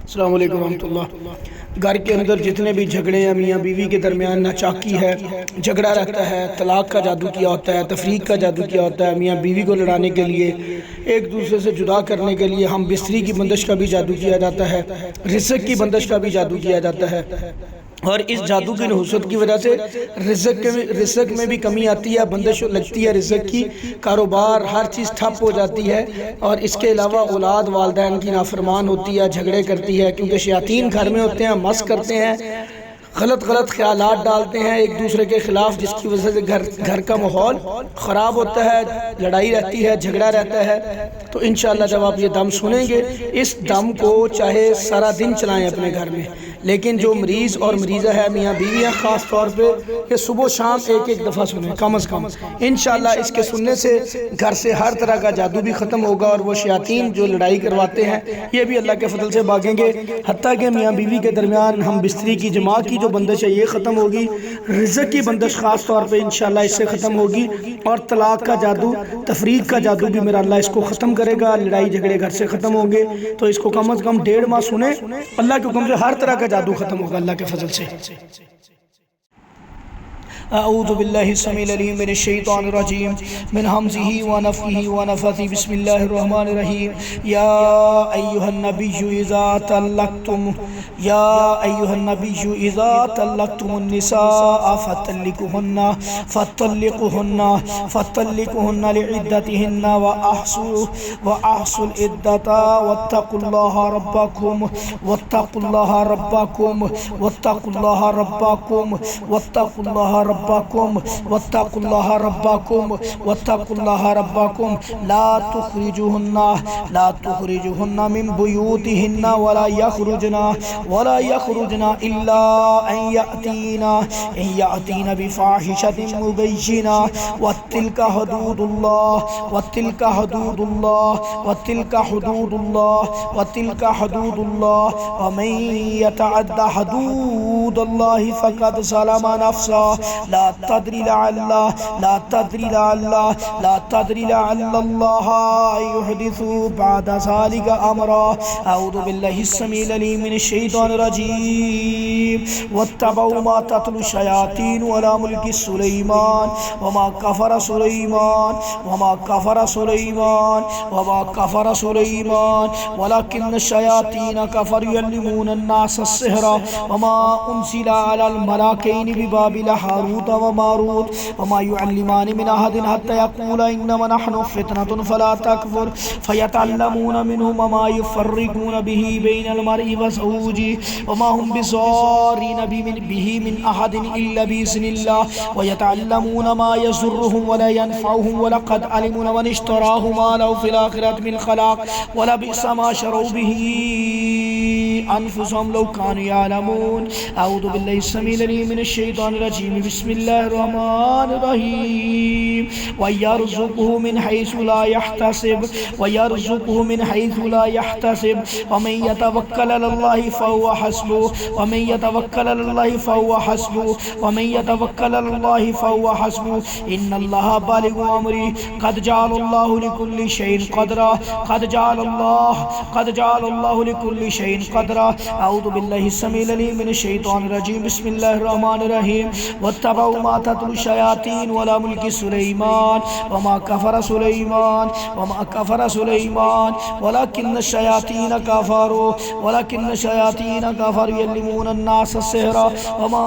अस्सलाम वालेकुम रहमतुल्लाह। घर के अंदर जितने भी झगड़े हैं मियाँ बीवी के दरमियान नाचाकी है, झगड़ा रहता है, तलाक का जादू किया होता है, तफरीक का जादू किया होता है, मियाँ बीवी को लड़ाने के लिए, एक दूसरे से जुदा करने के लिए हम बिस्तरी की बंदिश का भी जादू किया जाता है, रिज़्क़ की बंदिश का भी जादू किया जाता है। और इस जादू की नहुसत की वजह से रिज़्क़ में भी कमी आती है, बंदिश लगती है रिज़्क़ की, कारोबार हर चीज़ ठप हो जाती है। और इसके अलावा औलाद वालिदैन की नाफरमान होती है, झगड़े करती है, क्योंकि शयातीन घर में होते हैं, मस करते हैं, गलत ख्यालात डालते हैं एक दूसरे के ख़िलाफ़, जिसकी वजह से घर का माहौल ख़राब होता है, लड़ाई रहती है, झगड़ा रहता है। तो इंशाअल्लाह जब आप ये दम सुनेंगे, इस दम को चाहे सारा दिन चलाएं अपने घर में, लेकिन जो मरीज़ और मरीज़ा है मियाँ बीवी हैं, ख़ास तौर पे ये सुबह शाम एक दफ़ा सुने कम अज़ कम। इंशाअल्लाह इसके सुनने से घर से हर तरह का जादू भी ख़त्म होगा और वो शयातीन जो लड़ाई करवाते हैं ये भी अल्लाह के फजल से भागेंगे। हत्ता कि मियाँ बीवी के दरमियान हम बिस्तरी की जमा की जो बंदिश है ये ख़त्म होगी, रिज़्क़ की बंदिश ख़ास तौर पे इंशाअल्लाह इससे ख़त्म होगी, और तलाक का जादू, तफरीक का जादू भी मेरा अल्लाह इसको ख़त्म करेगा। लड़ाई झगड़े घर से ख़त्म होंगे। तो इसको कम अज़ कम 1.5 माह सुने, अल्लाह के हुक्म से हर तरह का जादू ख़त्म होगा अल्लाह के फजल से। अऊज़ु बिल्लाहि समील अलीम मिनश शैतानिर रजीम मिन हमज़िही व नफ़्ख़िही व नफ़्ख़िही बिस्मिल्लाहिर रहमानिर रहीम। या अय्युहन नबिय्यु इज़ा तल्लक़्तुमुन निsaa फ़त्तल्लिक़ुहुन्ना लिइद्दतिहिन्ना व अहsul इद्दता वत्तक़ुल्लाहा रब्बकुम ला तुखरिजुहुन्ना मिन बुयूतिहिन्ना वला यखरुजना इल्ला अन यातीना बिफाहिशतिन मुबय्यिना वत्तिल्का हुदूदुल्लाह व मन यतअद्दा हुदूदल्लाहि फ़क़द ज़लमा नफ़्सा ला तदरी लअल्लाह युहदिसु बअद ज़ालिका अमरा। अऊज़ु बिल्लाहि स्समीइल अलीम मिनश शैतानिर रजीम। वत्तबऊ मा तत्लु शयातीनु अला मुल्कि सुलैमान वमा कफ़रा सुलैमान वलाकिन्न शयातीन कफ़रू युअल्लिमूना अन्नास अस्सिहरा वमा उनज़िला अलल मलाकैनि बिबाबिल हारूत व मारूत वमा युअल्लिमानि मिन अहदिन हत्ता यक़ूला इन्नमा नहनु फ़ितनतुन फ़ला तकफ़ुर फ़यतअल्लमूना मिन्हुमा मा युफ़र्रिक़ूना बिही बैनल मर्इ व ज़ौजिही वमा हुम बिज़ारिन बिही मिन अहदिन इल्ला बिइज़्निल्लाह व यतअल्लमूना मा यज़ुर्रुहुम व ला यनफ़उहुम व लक़द अलिमू मन इश्तराहु मा लहु फ़िल आख़िरति मिन ख़लाक़ व लबिअस मा शरौ बिही अनफ़ुसहुम लौ कानू यअलमून। अऊज़ु बिल्लाहि स्समीइल अलीम मिनश शैतानिर रजीम बिस्मिल्लाहिर रहमानिर रहीम। व यरज़ुक़हु मिन हैसु ला यहतसिब व मन यतवक्कल अलल्लाहि फ़हुव हस्बुहु इन्नल्लाहा बालिगु अम्री क़द जअलल्लाहु लिकुल्लि शैइन क़दरा। अऊज़ु बिल्लाहि स्समीइल अलीम मिनश शैतानिर रजीम बिस्मिल्लाहिर रहमानिर रहीम। वत्तबऊ मा तत्लु शयातीनु अला मुल्कि सुलैमान वमा कफ़रा सुलैमान वलाकिन्न शयातीन कफ़रू युअल्लिमूना अन्नास अस्सिहरा वमा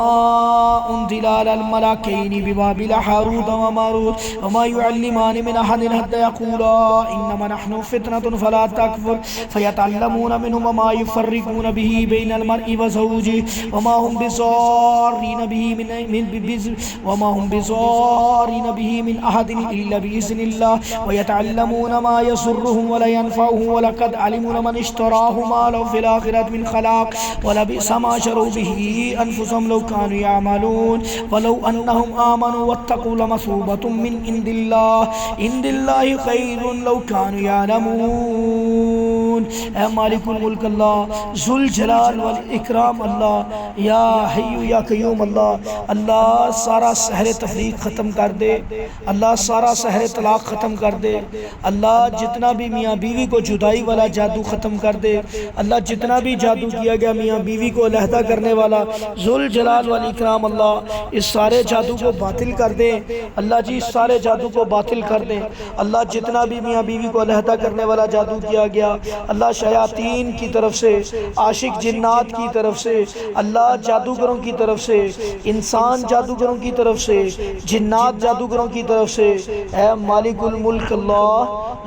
उनज़िला अलल मलाकैनि बिबाबिल हारूत व मारूत वमा युअल्लिमानि मिन अहदिन हत्ता यक़ूला इन्नमा नहनु फ़ितनतुन फ़ला तकफ़ुर फ़यतअल्लमूना मिन्हुमा मा युफ़र्रिक़ूना बिही बैनल मर्इ व ज़ौजिही वमा हुम बिज़ारिन बिही मिन अहदिन इल्ला बिइज़्निल्लाह व यतअल्लमूना मा यज़ुर्रुहुम व ला यनफ़उहुम व लक़द अलिमू मन इश्तराहु मा लहु फ़िल आख़िरति मिन ख़लाक़ व लबिअस मा शरौ बिही अनफ़ुसहुम लौ कानू यअमलून वलौ अन्नहुम आमनू वत्तक़ू लमसूबतुम मिन इंदिल्लाहि खैरुन लौ कानू यअलमून। ऐ मालिकुल मुल्क अल्लाह, जुल जलाल वल इकराम अल्लाह, या हय्यु या कय्यूम अल्लाह, अल्लाह सारा सहर तफरीक ख़त्म कर दे, अल्लाह सारा सहर तलाक ख़त्म कर दे, अल्लाह जितना भी मियाँ बीवी को जुदाई वाला जादू ख़त्म कर दे, अल्लाह जितना भी जादू किया गया मियाँ बीवी को अलहदा करने वाला जुल जलाल वल इकराम अल्लाह, इस सारे जादू को बातिल कर दे अल्लाह जी, इस सारे जादू को बातिल कर दे अल्लाह। जितना भी मियाँ बीवी को अलहदा करने वाला जादू किया गया अल्लाह, शयातीन की तरफ से, आशिक जिन्नात की तरफ से, अल्लाह जादूगरों की तरफ से, इंसान जादूगरों की तरफ से, जिन्नात जादूगरों की तरफ से, ऐ मालिकुल मुल्क अल्लाह,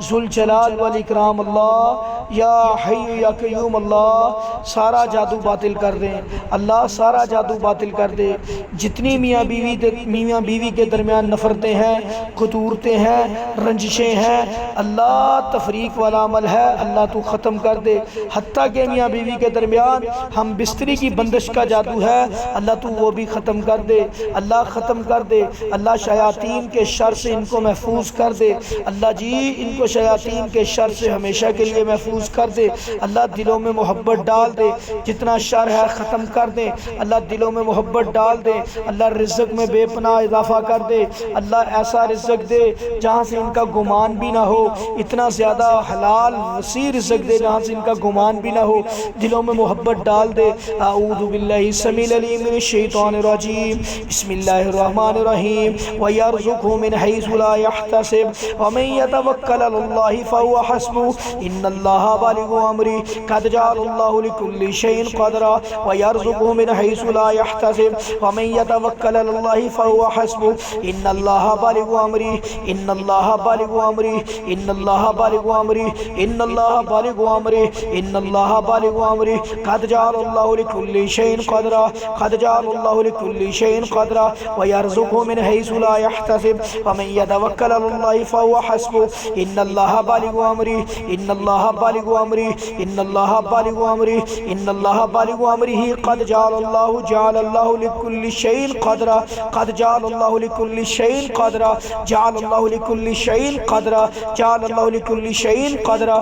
जुल जलाल वल इकराम अल्लाह, या हय्यु या कय्यूम अल्लाह, सारा जादू बातिल कर दें अल्लाह, सारा जादू बातिल कर दे। जितनी मियाँ बीवी के दरमियान नफ़रतें हैं, खतूरतें हैं, रंजिशें हैं अल्लाह, तफरीक वाला अमल है अल्लाह तू ख़त्म कर दे। हत्ता के मियाँ बीवी के दरमियान हम बिस्तरी की बंदिश का जादू है अल्लाह तू वो भी ख़त्म कर दे अल्लाह, ख़त्म कर दे अल्लाह। शयातीन के शर से इनको महफूज कर दे अल्लाह जी, इनको शयातीन के शर से हमेशा के लिए महफूज कर दे अल्लाह। दिलों में मोहब्बत डाल दे, जितना शर है ख़त्म कर दे अल्लाह, दिलों में मोहब्बत डाल दे अल्लाह। रिज़्क़ में बेपनाह इजाफ़ा कर दे अल्लाह, ऐसा रिज़्क़ दे जहाँ से इनका गुमान भी ना हो, इतना ज़्यादा हलाल वसी रिज़्क़ दे जहाँ से इनका गुमान भी ना हो, दिलों में मोहब्बत डाल दे। आऊज़ु बिल्लाहि समील अलीम मिनश शैतानिर रजीम, बिस्मिल्लाहिर रहमानिर रहीम, व यरज़ुक़हु मिन हैसु ला यहतसिब व मन यतवक्कल अलल्लाहि फहुव हस्बुहु इन्नल्लाहा बालिगु अमरी क़द जअलल्लाहु लिकुल्लि शैइन क़दरा व यरज़ुक़हु मिन हैसु ला यहतसिब व मन यतवक्कल अलल्लाहि फहुव हस्बुहु इन्नल्लाहा बालिगु अमरी इन्नल्लाहा बालिगु अमरी इन्नल्लाहा बालिगु अमरी इन्नल्लाहा बालिगु अमरी इन्नल्लाहा बालिगु अमरी क़द जअलल्लाहु लिकुल्लि शैइन क़दरा क़द जअलल्लाहु लिकुल्लि शैइन क़दरा व यरज़ुक़हु मिन हैसु ला यहतसिब व मन यतवक्कल अलल्लाहि फहुव हस्बुहु इन्नल्लाहा बालिगु अमरी इन्नल्लाहा बालिगु अमरी इन्नल्लाहा बालिगु अमरी इन्नल्लाहा बालिगु अमरिही क़द जअलल्लाहु लिकुल्लि शैइन क़दरा क़द जअलल्लाहु लिकुल्लि शैइन क़दरा जअलल्लाहु लिकुल्लि शैइन क़दरा जअलल्लाहु लिकुल्लि शैइन क़दरा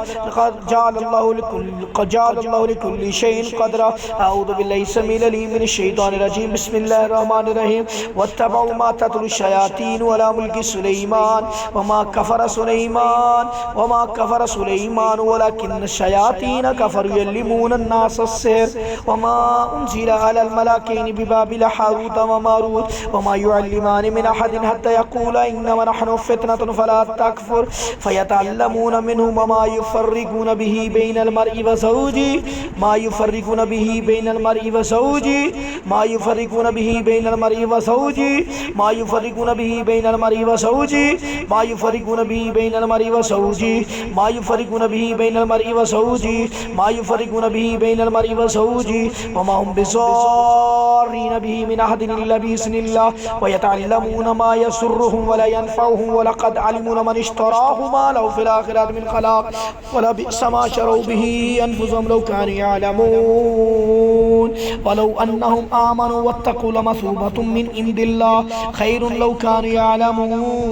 जअलल्लाहु लिकुल्लि शैइन क़दरा। अऊज़ु बिल्लाहि समील अलीम मिनश शैतानिर रजीम, बिस्मिल्लाहिर रहमानिर रहीम। वत्तबअू मा तत्लु शयातीनु अला मुल्कि सुलैमान वमा कफ़र सुलैमान वलाकिन्न शयातीन कफ़रू युअल्लिमून अन्नास अस्सिह्र वमा उन्ज़िला अलल मलाकैनि बिबाबिल हारूत व मारूत वमा युअल्लिमानि मिन अहदिन हत्ता यक़ूला इन्नमा नहनु फ़ितनतुन फला तकफ़ुर फ़यतअल्लमून मिन्हुमा मा युफ़र्रिक़ून बिही बैनल मर्इ व ज़ौजिही मा युफ़र्रिक़ून बिही बैनल मर्इ व ज़ौजिही मा युफ़र्रिक़ून बिही बैनल मर्इ व ज़ौजिही मा युफ़र्रिक़ून बिही बैनल मर्इ व ज़ौजिही मा युफ़र्रिक़ून बिही बैनल मर्इ व ज़ौजिही मा युफ़र्रिक़ून बिही बैनल मर्इ व ज़ौजिही मा युफ़र्रिक़ून बिही बैनल मर्इ व ज़ौजिही वमा हुम बिज़ार्रीन बिही मिन अहदिन इल्ला बिइज़्निल्लाह व यतअल्लमून मा यसुर्रुहुम व ला यनफ़उहुम व लक़द अलिमू मन इश्तराहु मा लहु फ़िल आख़िरति मिन ख़लाक़ व लबिअस मा शरौ बिही अनफ़ुसहुम लौ कानू यअलमून वलौ अन्नहुम आमनू वत्तक़ू लमसूबतुम मिन इंदिल्लाह खैरुन लौ कानू यअलमून।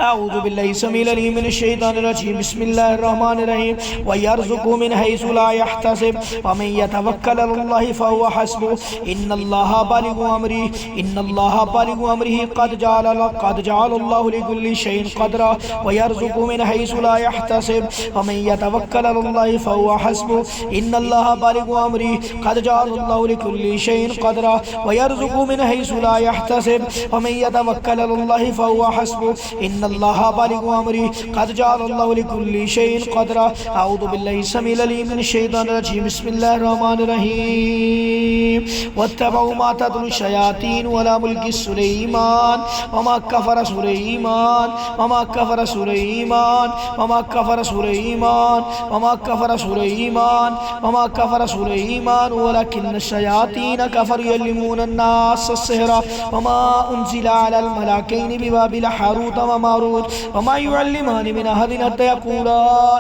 अऊज़ु बिल्लाहि समील अलीम मिनश शैतानिर रजीम, बिस्मिल्लाहिर रहमानिर रहीम। व यरज़ुक़हु मिन हैसु ला यहतसिब व मन यतवक्कल अलल्लाहि फहुव हस्बुहु इन्नल्लाहा बालिगु अमरी इन्नल्लाहा बालिगु अमरिही क़द जअलल्लाहु लिकुल्लि शैइन क़दरा व यरज़ुक़हु मिन हैसु ला यहतसिब व मन यतवक्कल अलल्लाहि फहुव हस्बुहु इन्नल्लाहा बालिगु अमरी क़द जअलल्लाहु लिकुल्लि शैइन क़दरा व यरज़ुक़हु मिन हैसु ला यहतसिब व मन यतवक्कल अलल्लाहि फहुव हस्बुहु इन्नल्लाहा बालिगु अमरी क़द जअलल्लाहु लिकुल्लि शैइन क़दरा। अऊज़ु बिल्लाहि समील अलीम मिनश शैतानिर रजीम, बिस्मिल्लाहिर रहमानिर रहीम। वत्तबअू मा तत्लु शयातीनु अला मुल्कि सुलैमान वमा कफ़र सुलैमान वमा कफ़र सुलैमान वमा कफ़र सुलैमान वमा कफ़र सुलैमान वमा कफ़र सुलैमान वलाकिन्न शयातीन कफ़रू युअल्लिमून अन्नास अस्सिह्र वमा उन्ज़िला अलल मलाकैनि बिबाबिल हारूत व मारूत मारूत वमा युअल्लिमानि मिन अहदिन हत्ता यक़ूला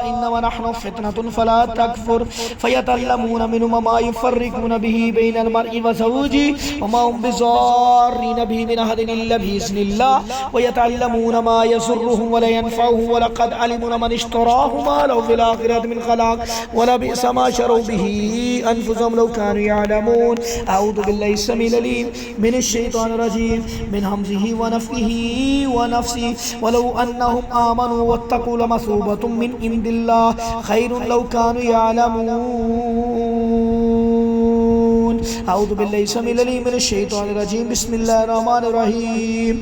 इन्नमा नहनु फितनतुन फला तकफुर फयतअल्लमूना मिन्हुमा मा युफ़र्रिक़ूना बिही बैनल मर्इ व ज़ौजिही वमा हुम बिज़ार्रीन बिही मिन अहदिन इल्ला बिइज़्निल्लाह वयतअल्लमूना मा यज़ुर्रुहुम वला यनफ़उहुम वलक़द अलिमू मन इश्तराहु मा लहु फ़िल आख़िरति मिन ख़लाक़ वलबिअस मा शरौ बिही अनफ़ुसहुम लौ कानू यअलमून। अऊज़ु बिल्लाहि समीउल अलीम मिनश शैतानिर रजीम मिन हम्ज़िही व नफ़्ख़िही व नफ़्सिही वलौ अन्नहुम आमनू वत्तक़ू लमसूबतुम मिन इंदिल्लाह खैरुन लौ कानू यअलमून। अऊज़ु बिल्लाहि समीउल अलीम मिनश शैतानिर रजीम बिस्मिल्लाहिर रहमानिर रहीम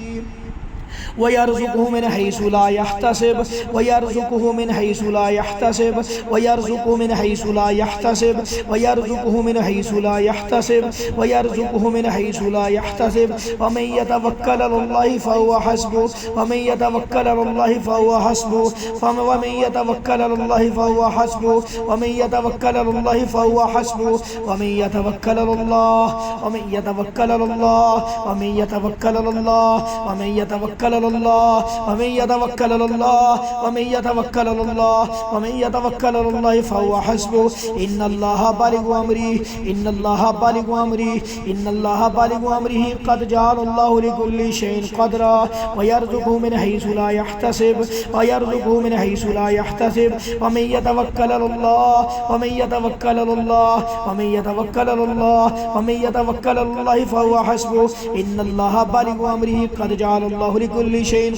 वयर्ज़ुक़ुहु मिन हैसु ला यहतसिब वयर्ज़ुक़ुहु मिन हैसु ला यहतसिब वयर्ज़ुक़ुहु मिन हैसु ला यहतसिब वयर्ज़ुक़ुहु मिन हैसु ला यहतसिब वयर्ज़ुक़ुहु मिन हैसु ला यहतसिब वमन यतवक्कल अलल्लाहि फहुव हस्बुह वमन यतवक्कल अलल्लाहि फहुव हस्बुह वमन यतवक्कल अलल्लाहि फहुव हस्बुह वमन यतवक्कल अलल्लाहि फहुव हस्बुह वमन यतवक्कल अलल्लाह वमन यतवक्कल अलल्लाह वमन यतवक्कल अलल्लाह वमन यतवक्कल अल्लाह वमन यतवक्कल अल्लाह वमन यतवक्कल अल्लाह वमन यतवक्कल अल्लाह फहुव हस्बुह इन्नल्लाहा बालिगु अम्री इन्नल्लाहा बालिगु अम्री इन्नल्लाहा बालिगु अम्रिही क़द जअलल्लाहु लिकुल्लि शैइन क़दरा वयर्ज़ुक़ुहु मिन हैसु ला यहतसिब वयर्ज़ुक़ुहु मिन हैसु ला यहतसिब वमन यतवक्कल अल्लाह वमन यतवक्कल अल्लाह वमन यतवक्कल अल्लाह वमन यतवक्कल अल्लाह फहुव हस्बुह इन्नल्लाहा बालिगु अम्रिही क़द जअलल्लाहु लिकुल्लि शैइन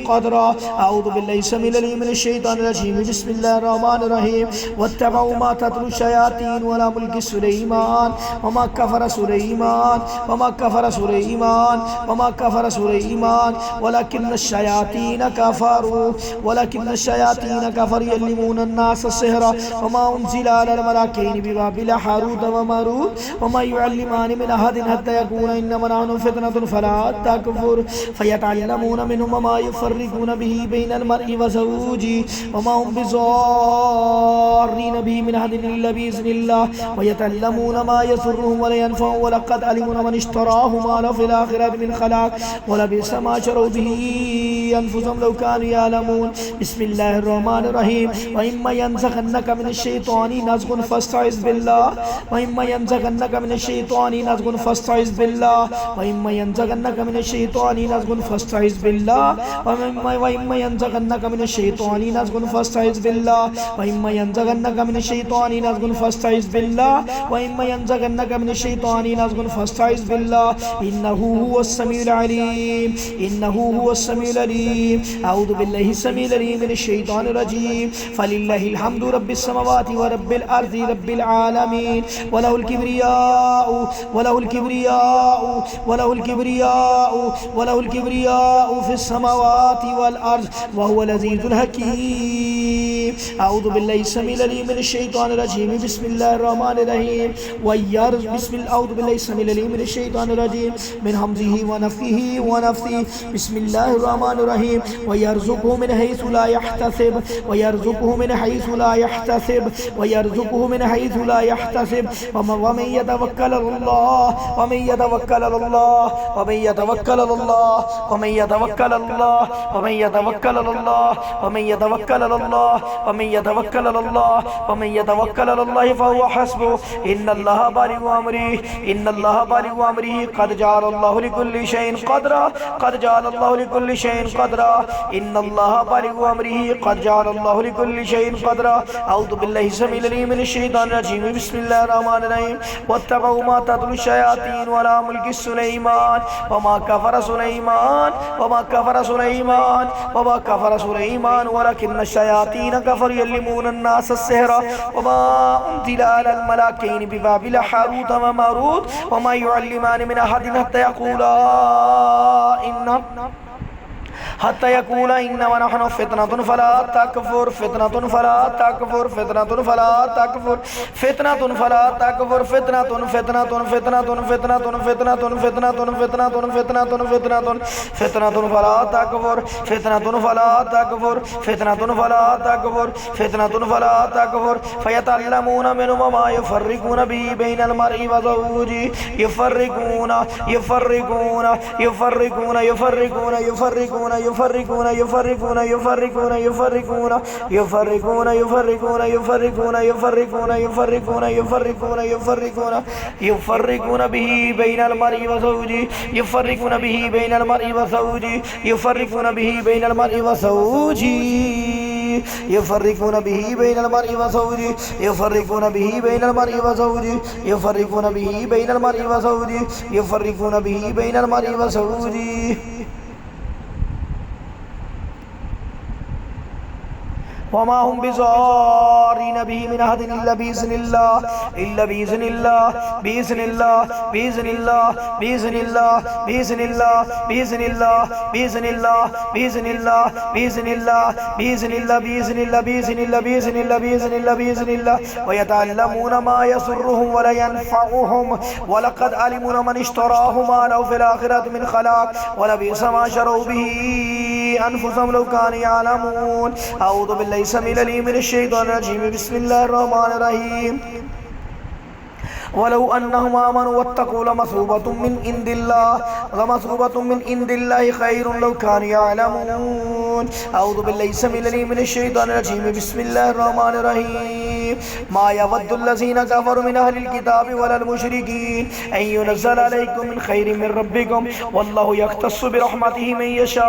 क़दरा। अऊज़ु बिल्लाहि समीउल अलीम मिनश शैतानिर रजीम बिस्मिल्लाहिर रहमानिर रहीम वत्तबअू मा तत्लू शयातीन अला मुल्कि सुलैमान वमा कफ़र सुलैमान वमा कफ़र सुलैमान वमा कफ़र सुलैमान वलकिन्न शयातीन कफ़रू युअल्लिमूना अन्नास अस्सिहरा वमा उन्ज़िला अलल मलाकैनि बिबाबिल हारूत व मारूत वमा युअल्लिमानि मिन अहदिन हत्ता यक़ूला इन्नमा नहनु फितनतुन फला तकफुर फयतअल्लमूना मिन्हुमा मा युफ़र्रिक़ूना बिही बैनल मर्इ व ज़ौजिही वमा हुम बिज़ार्रीन बिही मिन अहदिन इल्ला बिइज़्निल्लाह वयतअल्लमूना मा यज़ुर्रुहुम वला यनफ़उहुम वलक़द अलिमू मन इश्तराहु मा लहु फ़िल आख़िरति मिन ख़लाक़ वलबिअस मा शरौ बिही अनफ़ुसहुम लौ कानू यअलमून। बिस्मिल्लाहिर रहमानिर रहीम व इम्मा यंज़ग़न्नका मिनश शैतानि नज़ग़ुन फ़स्तइज़ बिल्लाह व इम्मा यंज़ग़न्नका मिनश शैतानि नज़ग़ुन फ़स्तइज़ बिल्लाह व इम्मा यंज़ग़न्नका मिनश शैतानि नज़ग़ुन फ़स्तइज़ बिल्लाह व इम्मा यंज़ग़न्नका मिनश शैतानि नज़ग़ुन फ़स्तइज़ बिल्लाह व इम्मा यंज़ग़न्नका मिनश शैतानि नज़ग़ुन फ़स्तइज़ बिल्लाह व इम्मा यंज़ग़न्नका मिनश शैतानि नज़ग़ुन फ़स्तइज़ बिल्लाह इन्नहु हुवस समीउल अलीम इन्नहु हुवस समीउल अलीम। अऊज़ु बिल्लाहि समीउल अलीम मिनश शैतानिर रजीम फलिल्लाहिल हम्दु रब्बिस समावाति व रब्बिल अर्ज़ि रब्बिल आलमीन वलहुल किब्रियाउ वलहुल किब्रियाउ वलहुल किब्रियाउ वलहुल किब्रियाउ फिस समावाति वल अर्ज़ व हुवल अज़ीज़ुल हकीम। अऊज़ु बिल्लाहि समीउल अलीम मिनश शैतानिर रजीम बिस्मिल्लाहिर रहमानिर रहीम अऊज़ु बिल्लाहि समीउल अलीम मिनश शैतानिर रजीम मिन हम्ज़िही व नफ़्ख़िही व नफ़्सिही बिस्मिल्लाहिर रहमानिर रहीम वयर्ज़ुक़ुहु मिन हैसु ला यहतसिब वयर्ज़ुक़ुहु मिन हैसु ला यहतसिब वयर्ज़ुक़ुहु मिन हैसु ला यहतसिब वमन यतवक्कल अल्लाह वमन यतवक्कल अल्लाह वमन यतवक्कल अल्लाह वमन यतवक्कल अल्लाह वमन यतवक्कल अल्लाह वमन यतवक्कल अल्लाह वमन यतवक्कल अल्लाह वमन यतवक्कल अल्लाह फहुव हस्बुह इन्नल्लाहा बालिगु अम्रिही इन्नल्लाहा बालिगु अम्रिही क़द जअलल्लाहु लिकुल्लि शैइन क़दरा क़द जअलल्लाहु लिकुल्लि शैइन क़दरा इन्नल्लाहा बालिगु अम्रिही क़द जअलल्लाहु लिकुल्लि शैइन क़दरा। अऊज़ु बिल्लाहि समीउल अलीम मिनश शैतानिर रजीम बिस्मिल्लाहिर रहमानिर रहीम वत्तबअू मा तत्लू शयातीन अला मुल्कि सुलैमान वमा कफ़र सुलैमान वमा कफ़र सुलैमान वमा कफ़र सुलैमान वलकिन्न शयातीन कफ़रू युअल्लिमूना अन्नास अस्सिहरा वमा उन्ज़िला अलल मलाकैनि बिबाबिल हारूत व मारूत वमा युअल्लिमानि मिन अहदिन हत्ता यक़ूला हत्ता यकूला इन्नमा नहनु फितनतुन फला तकफुर फितनतुन फला तकफुर फितनतुन फला तकफुर फितनतुन फला तकफुर फितनतुन फितनतुन फितनतुन फितनतुन फितनतुन फितनतुन फितनतुन फितनतुन फितनतुन फितनतुन फला तकफुर फितनतुन फला तकफुर फितनतुन फला तकफुर फितनतुन फला तकफुर फयतअल्लमूना मिन्हुमा मा युफर्रिकूना बिही बैनल मर्इ व ज़ौजी युफर्रिकूना युफर्रिकूना युफर्रिकूना युफर्रिकूना युफर्रिकूना युफर्रिकूना युफर्रिकूना युफर्रिकूना युफर्रिकूना युफर्रिकूना युफर्रिकूना युफर्रिकूना युफर्रिकूना युफर्रिकूना युफर्रिकूना युफर्रिकूना युफर्रिकूना बिही बैनल मर्इ व ज़ौजी युफर्रिकूना बिही बैनल मर्इ व ज़ौजी युफर्रिकूना बिही बैनल मर्इ व ज़ौजी युफर्रिकूना बिही बैनल मर्इ व ज़ौजी युफर्रिकूना बिही बैनल मर्इ व ज़ौजी युफर्रिकूना बिही बैनल मर्इ व ज़ौजी युफर्रिकूना बिही बैनल मर्इ व ज़ौजी वमा हुम बिज़ारिन बिही मिन अहदिन इल्ला बिइज़्निल्लाह इल्ला बिइज़्निल्लाह बिइज़्निल्लाह बिइज़्निल्लाह बिइज़्निल्लाह बिइज़्निल्लाह बिइज़्निल्लाह बिइज़्निल्लाह बिइज़्निल्लाह बिइज़्निल्लाह बिइज़्निल्लाह बिइज़्निल्लाह बिइज़्निल्लाह बिइज़्निल्लाह बिइज़्निल्लाह बिइज़्निल्लाह व यतअल्लमूना मा यसुर्रुहुम व ला यनफ़उहुम व लक़द अलिमू मन इश्तराहु मा लहु फ़िल आख़िरति मिन ख़लाक़ व लबि'स मा शरऊ बिही अनफ़ुसहुम लौ कानू यअलमून अऊज़ु बिल्लाहि समील अलीम मिनश शैतानिर रजीम बिस्मिल्लाहिर रहमानिर रहीम वलौ अन्नहुम आमनू वत्तक़ू लमसूबतुम मिन इंदिल्लाह लमसूबतुम मिन इंदिल्लाहि खैरुन लौ कानू यअलमून अऊज़ु बिल्लाहि समील अलीम मिनश शैतानिर रजीम बिस्मिल्लाहिर रहमानिर रहीम मा यवद्दुल्लज़ीना कफ़रू मिन अहलिल किताबि वलल मुशरिकीन अन युनज़्ज़ल अलैकुम मिन खैरिन मिन रब्बिकुम वल्लाहु यख्तस्सु बिरहमतिहि मन यशा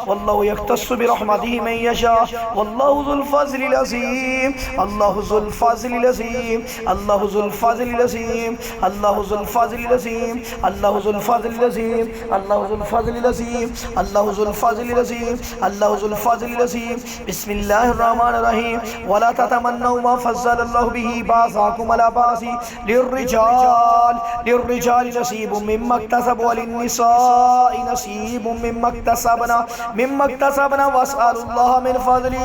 वल्लाहु यख्तस्सु बिरहमतिहि मन यशा वल्लाहु ज़ुल फ़ज़्लिल अज़ीम अल्लाहु ज़ुल फ़ज़्लिल अज़ीम अल्लाहु ज़ुल फ़ज़्लिल अज़ीम अल्लाहु ज़ुल फ़ज़्लिल अज़ीम अल्लाहु ज़ुल फ़ज़्लिल अज़ीम अल्लाहु ज़ुल फ़ज़्लिल अज़ीम अल्लाहु ज़ुल फ़ज़्लिल अज़ीम अल्लाहु ज़ुल फ़ज़्लिल अज़ीम बिस्मिल्लाहिर रहमानिर रहीम वला ततमन्नौ मा फ़ज़्ज़लल्लाहु बिही बाज़ाकुम अला बाज़ि लिर्रिजाल नसीबुम मिम्मा इक्तसबू वलिन्निसाइ नसीबुम मिम्मा इक्तसबना वस्अलुल्लाह मिन फ़ज़्लि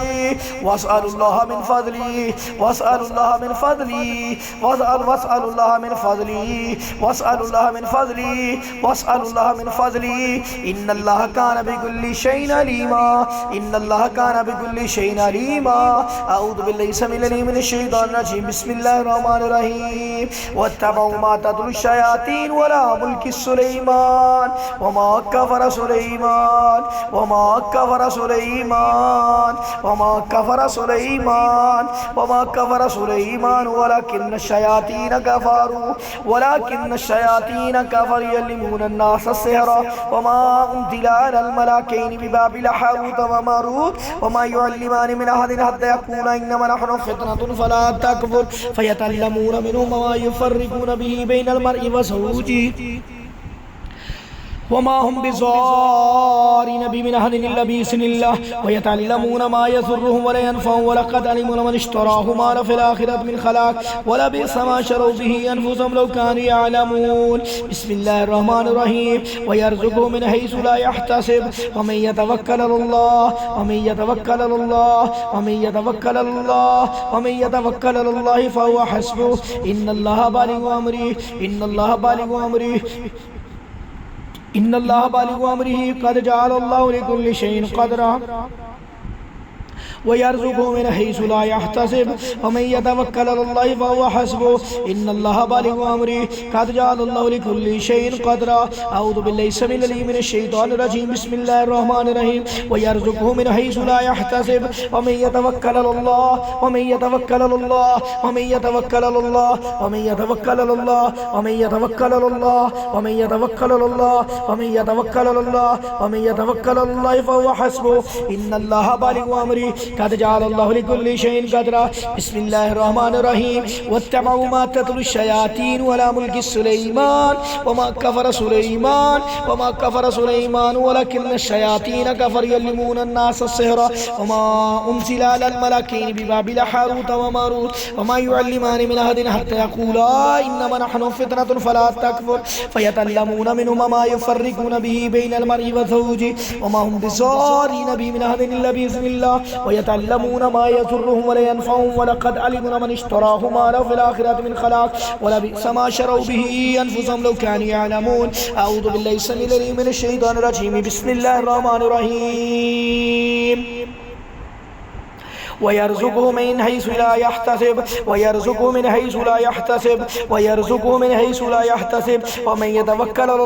वस्अलुल्लाह मिन फ़ज़्लि वस्अलुल्लाह मिन फ़ज़्लि वस्अलुल्लाह मिन फ़ज़्लि वस्अलुल्लाह मिन फ़ज़्लि वस्अलुल्लाह मिन फ़ज़्लि इन्नल्लाह कान बिकुल्लि शैइन अलीमा इन्नल्लाह कान बिकुल्लि शैइन अलीमा अऊज़ु बिल्लाहि समील अलीम मिनश शैतानिर रजीम बिस्मिल्लाहिर रहमानिर रहीम वत्तबऊ मा ततलु शयातीन वला मुल्कि सुलैमान वमा कफ़र सुलैमान वमा कफ़र सुलैमान वमा कफ़र सुलैमान वमा कफ़र सुलैमान वलाकिन्न शयातीन कफ़रू वलाकिन्न शयातीन कफ़रू युअल्लिमूना अन्नास अस्सिहरा वमा उन्ज़िला अलल मलाकैनि बिबाबिल हारूत व मारूत वमा युअल्लिमानि मिन अहदिन हत्ता यक़ूला इन्नमा नहनु फ़ितनतुन फला तकफ़ुर फ़यतअल्लमूना मिन्हुमा मा युफ़र्रिकूना बिही बैनल मर्इ व ज़ौजी वमा हुम बिज़ारिन बिही मिन अहदिन इल्ला बिइज़्निल्लाह व यतअल्लमूना मा यज़ुर्रुहुम व ला यनफ़उहुम व लक़द अलिमू मन इश्तराहु मा लहु फ़िल आख़िरति मिन ख़लाक़ व लबि'स मा शरऊ बिही अनफ़ुसहुम लौ कानू यअलमून बिस्मिल्लाहिर रहमानिर रहीम व यरज़ुक़हु मिन हैसु ला यहतसिब व मन यतवक्कल अलल्लाह व मन यतवक्कल अलल्लाह व मन यतवक्कल अलल्लाह व मन यतवक्कल अलल्लाह फ़हुव हस्बुह इन्नल्लाहा बालिगु अम्रिही इन्नल्लाहा बालिगु अम्रिही इन्नल्लाह बालिगु अम्रिही क़द जअलल्लाहु लिकुल्लि शैइन क़दरा वयर्ज़ुक़हु मिन हैसु ला यहतसिब वमन यतवक्कल अलल्लाहि फ़हुव हस्बुह इन्नल्लाहा बालिगु अम्रिही क़द जअलल्लाहु लिकुल्लि शैइन क़दरा अऊज़ु बिल्लाहि समील अलीम मिनश शैतानिर रजीम बिस्मिल्लाहिर रहमानिर रहीम वयर्ज़ुक़हु मिन हैसु ला यहतसिब वमन यतवक्कल अलल्लाह वमन यतवक्कल अलल्लाह वमन यतवक्कल अलल्लाह वमन यतवक्कल अलल्लाह वमन यतवक्कल अलल्लाह वमन यतवक्कल अलल्लाह वमन यतवक्कल अलल्लाह वमन यतवक्कल अलल्लाह फ़हुव हस्बुह इन्नल्लाहा बालिगु अम्रिही قد جعل الله لكل شيء قدرا بسم الله الرحمن الرحيم واتبعوا ما تتلو الشياطين ولا ملك سليمان وما كفر سليمان ولكن الشياطين كفروا يعلمون الناس السحر وما أنزل على الملكين ببابل هاروت وماروت وما يعلمان من أحد حتى يقولا إنما نحن فتنة فلا تكفر فيتعلمون منهما ما يفرقون به بين المرء وزوجه وما هم بضارين به من أحد إلا بإذن الله ويتعلمون ما يضرهم ولا ينفعهم ولقد علموا من اشتراه ما له في الآخرة من خلاق ولبئس ما شروا به أنفسهم لو كانوا يعلمون. أعوذ بالله السميع العليم من الشيطان الرجيم بسم الله الرحمن الرحيم ويرزقه من حيث لا يحتسب ويرزقه من حيث لا يحتسب ويرزقه من حيث لا يحتسب ومن يتوكل على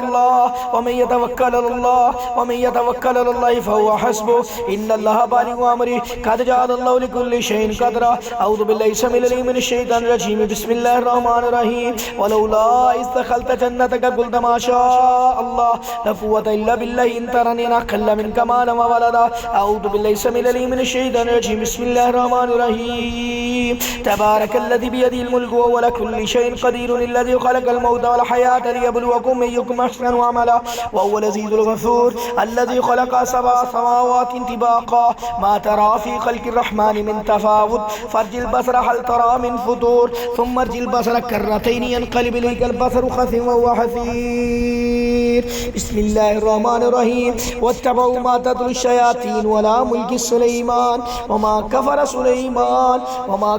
الله فهو حسبه إن الله بالغ أمره قد جعل الله لكل شيء قدرا. أعوذ بالله السميع العليم من الشيطان الرجيم بسم الله الرحمن الرحيم ولولا إذ دخلت جنتك قلت ما شاء الله لا قوة إلا بالله إن ترني أقل منك مالا وولدا. أعوذ بالله السميع العليم من الشيطان الرجيم بسم الله الرحمن الرحيم تبارك الذي بيده الملك وهو على كل شيء قدير الذي خلق الموت والحياة ليبلوكم أيكم أحسن عملا وهو العزيز الغفور الذي خلق 7 سماوات طباقا ما ترى في خلق الرحمن من تفاوت فارجع البصر هل ترى من فطور ثم ارجع البصر كرتين ينقلب إليك البصر خاسئا وهو حسير. بسم الله الرحمن الرحيم واتبعوا ما تتلو الشياطين ولا ملك سليمان وما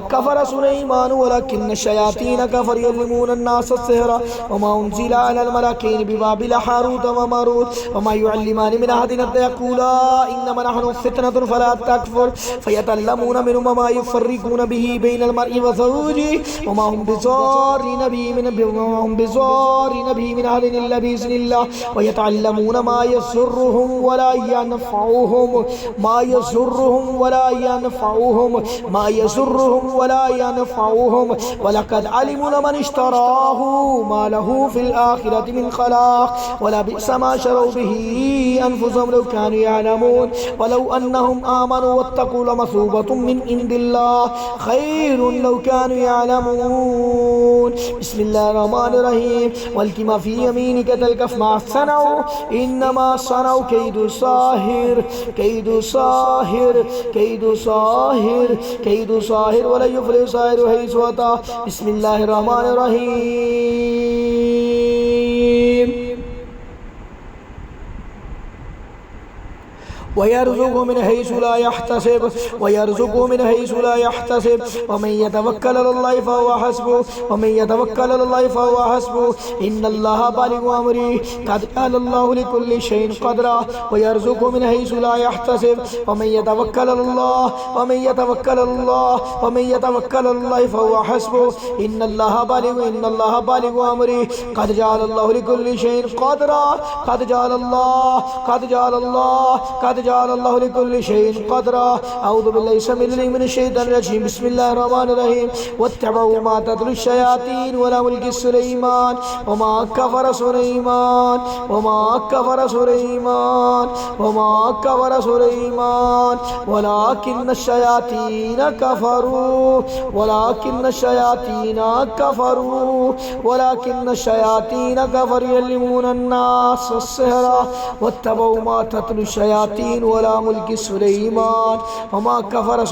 كفر سليمان ولكن الشياطين كفروا يعلمون الناس السحر وما أنزل على الملكين ببابل هاروت وماروت وما يعلمان من أحد حتى يقولا إنما نحن فتنة فلا تكفر فيتعلمون منهما ما يفرقون به بين المرء وزوجه وما هم بضارين به من أحد إلا بإذن الله ويتعلمون ما يضرهم ولا ينفعهم ولقد علموا لمن اشتراه ما له في الآخرة من خلاق ولبئس ما شروا به أنفسهم لو كانوا يعلمون ولو أنهم آمنوا واتقوا لمثوبة من عند الله خير لو كانوا يعلمون. بسم الله الرحمن الرحيم والقما في يمينك تلقف ما صنعوا إنما صنعوا كيد صاهر ولا يفلح صاهر حيث أتى. بسم الله الرحمن الرحيم ويرزقه من حيث لا يحتسب ومن يتوكل على الله فهو حسبه إن الله بالغ أمره قد جعل الله لكل شيء قدرا ويرزقه من حيث لا يحتسب ومن يتوكل على الله فهو حسبه إن الله بالغ أمره قد جعل الله لكل شيء قدرا قد جعل الله لكل شيء قدرا. أعوذ بالله السميع العليم من الشيطان الرجيم بسم الله الرحمن الرحيم واتبعوا ما تتلو الشياطين ولا ملك سليمان وما كفر سليمان ولكن الشياطين كفروا يعلمون الناس السحر واتبعوا ما تتلو الشياطين ولا ملك سليمان وما كفر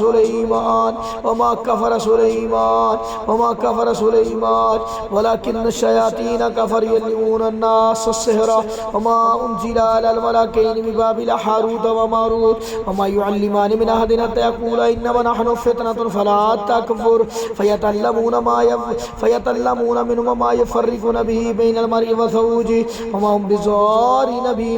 سليمان ولكن الشياطين كفروا يعلمون الناس السحر وما أنزل على الملكين ببابل هاروت وماروت وما يعلمان من أحد حتى يقولا إنما نحن فتنة فلا تكفر فيتعلمون منهما ما يفرقون به بين المرء وزوجه وما هم بضارين به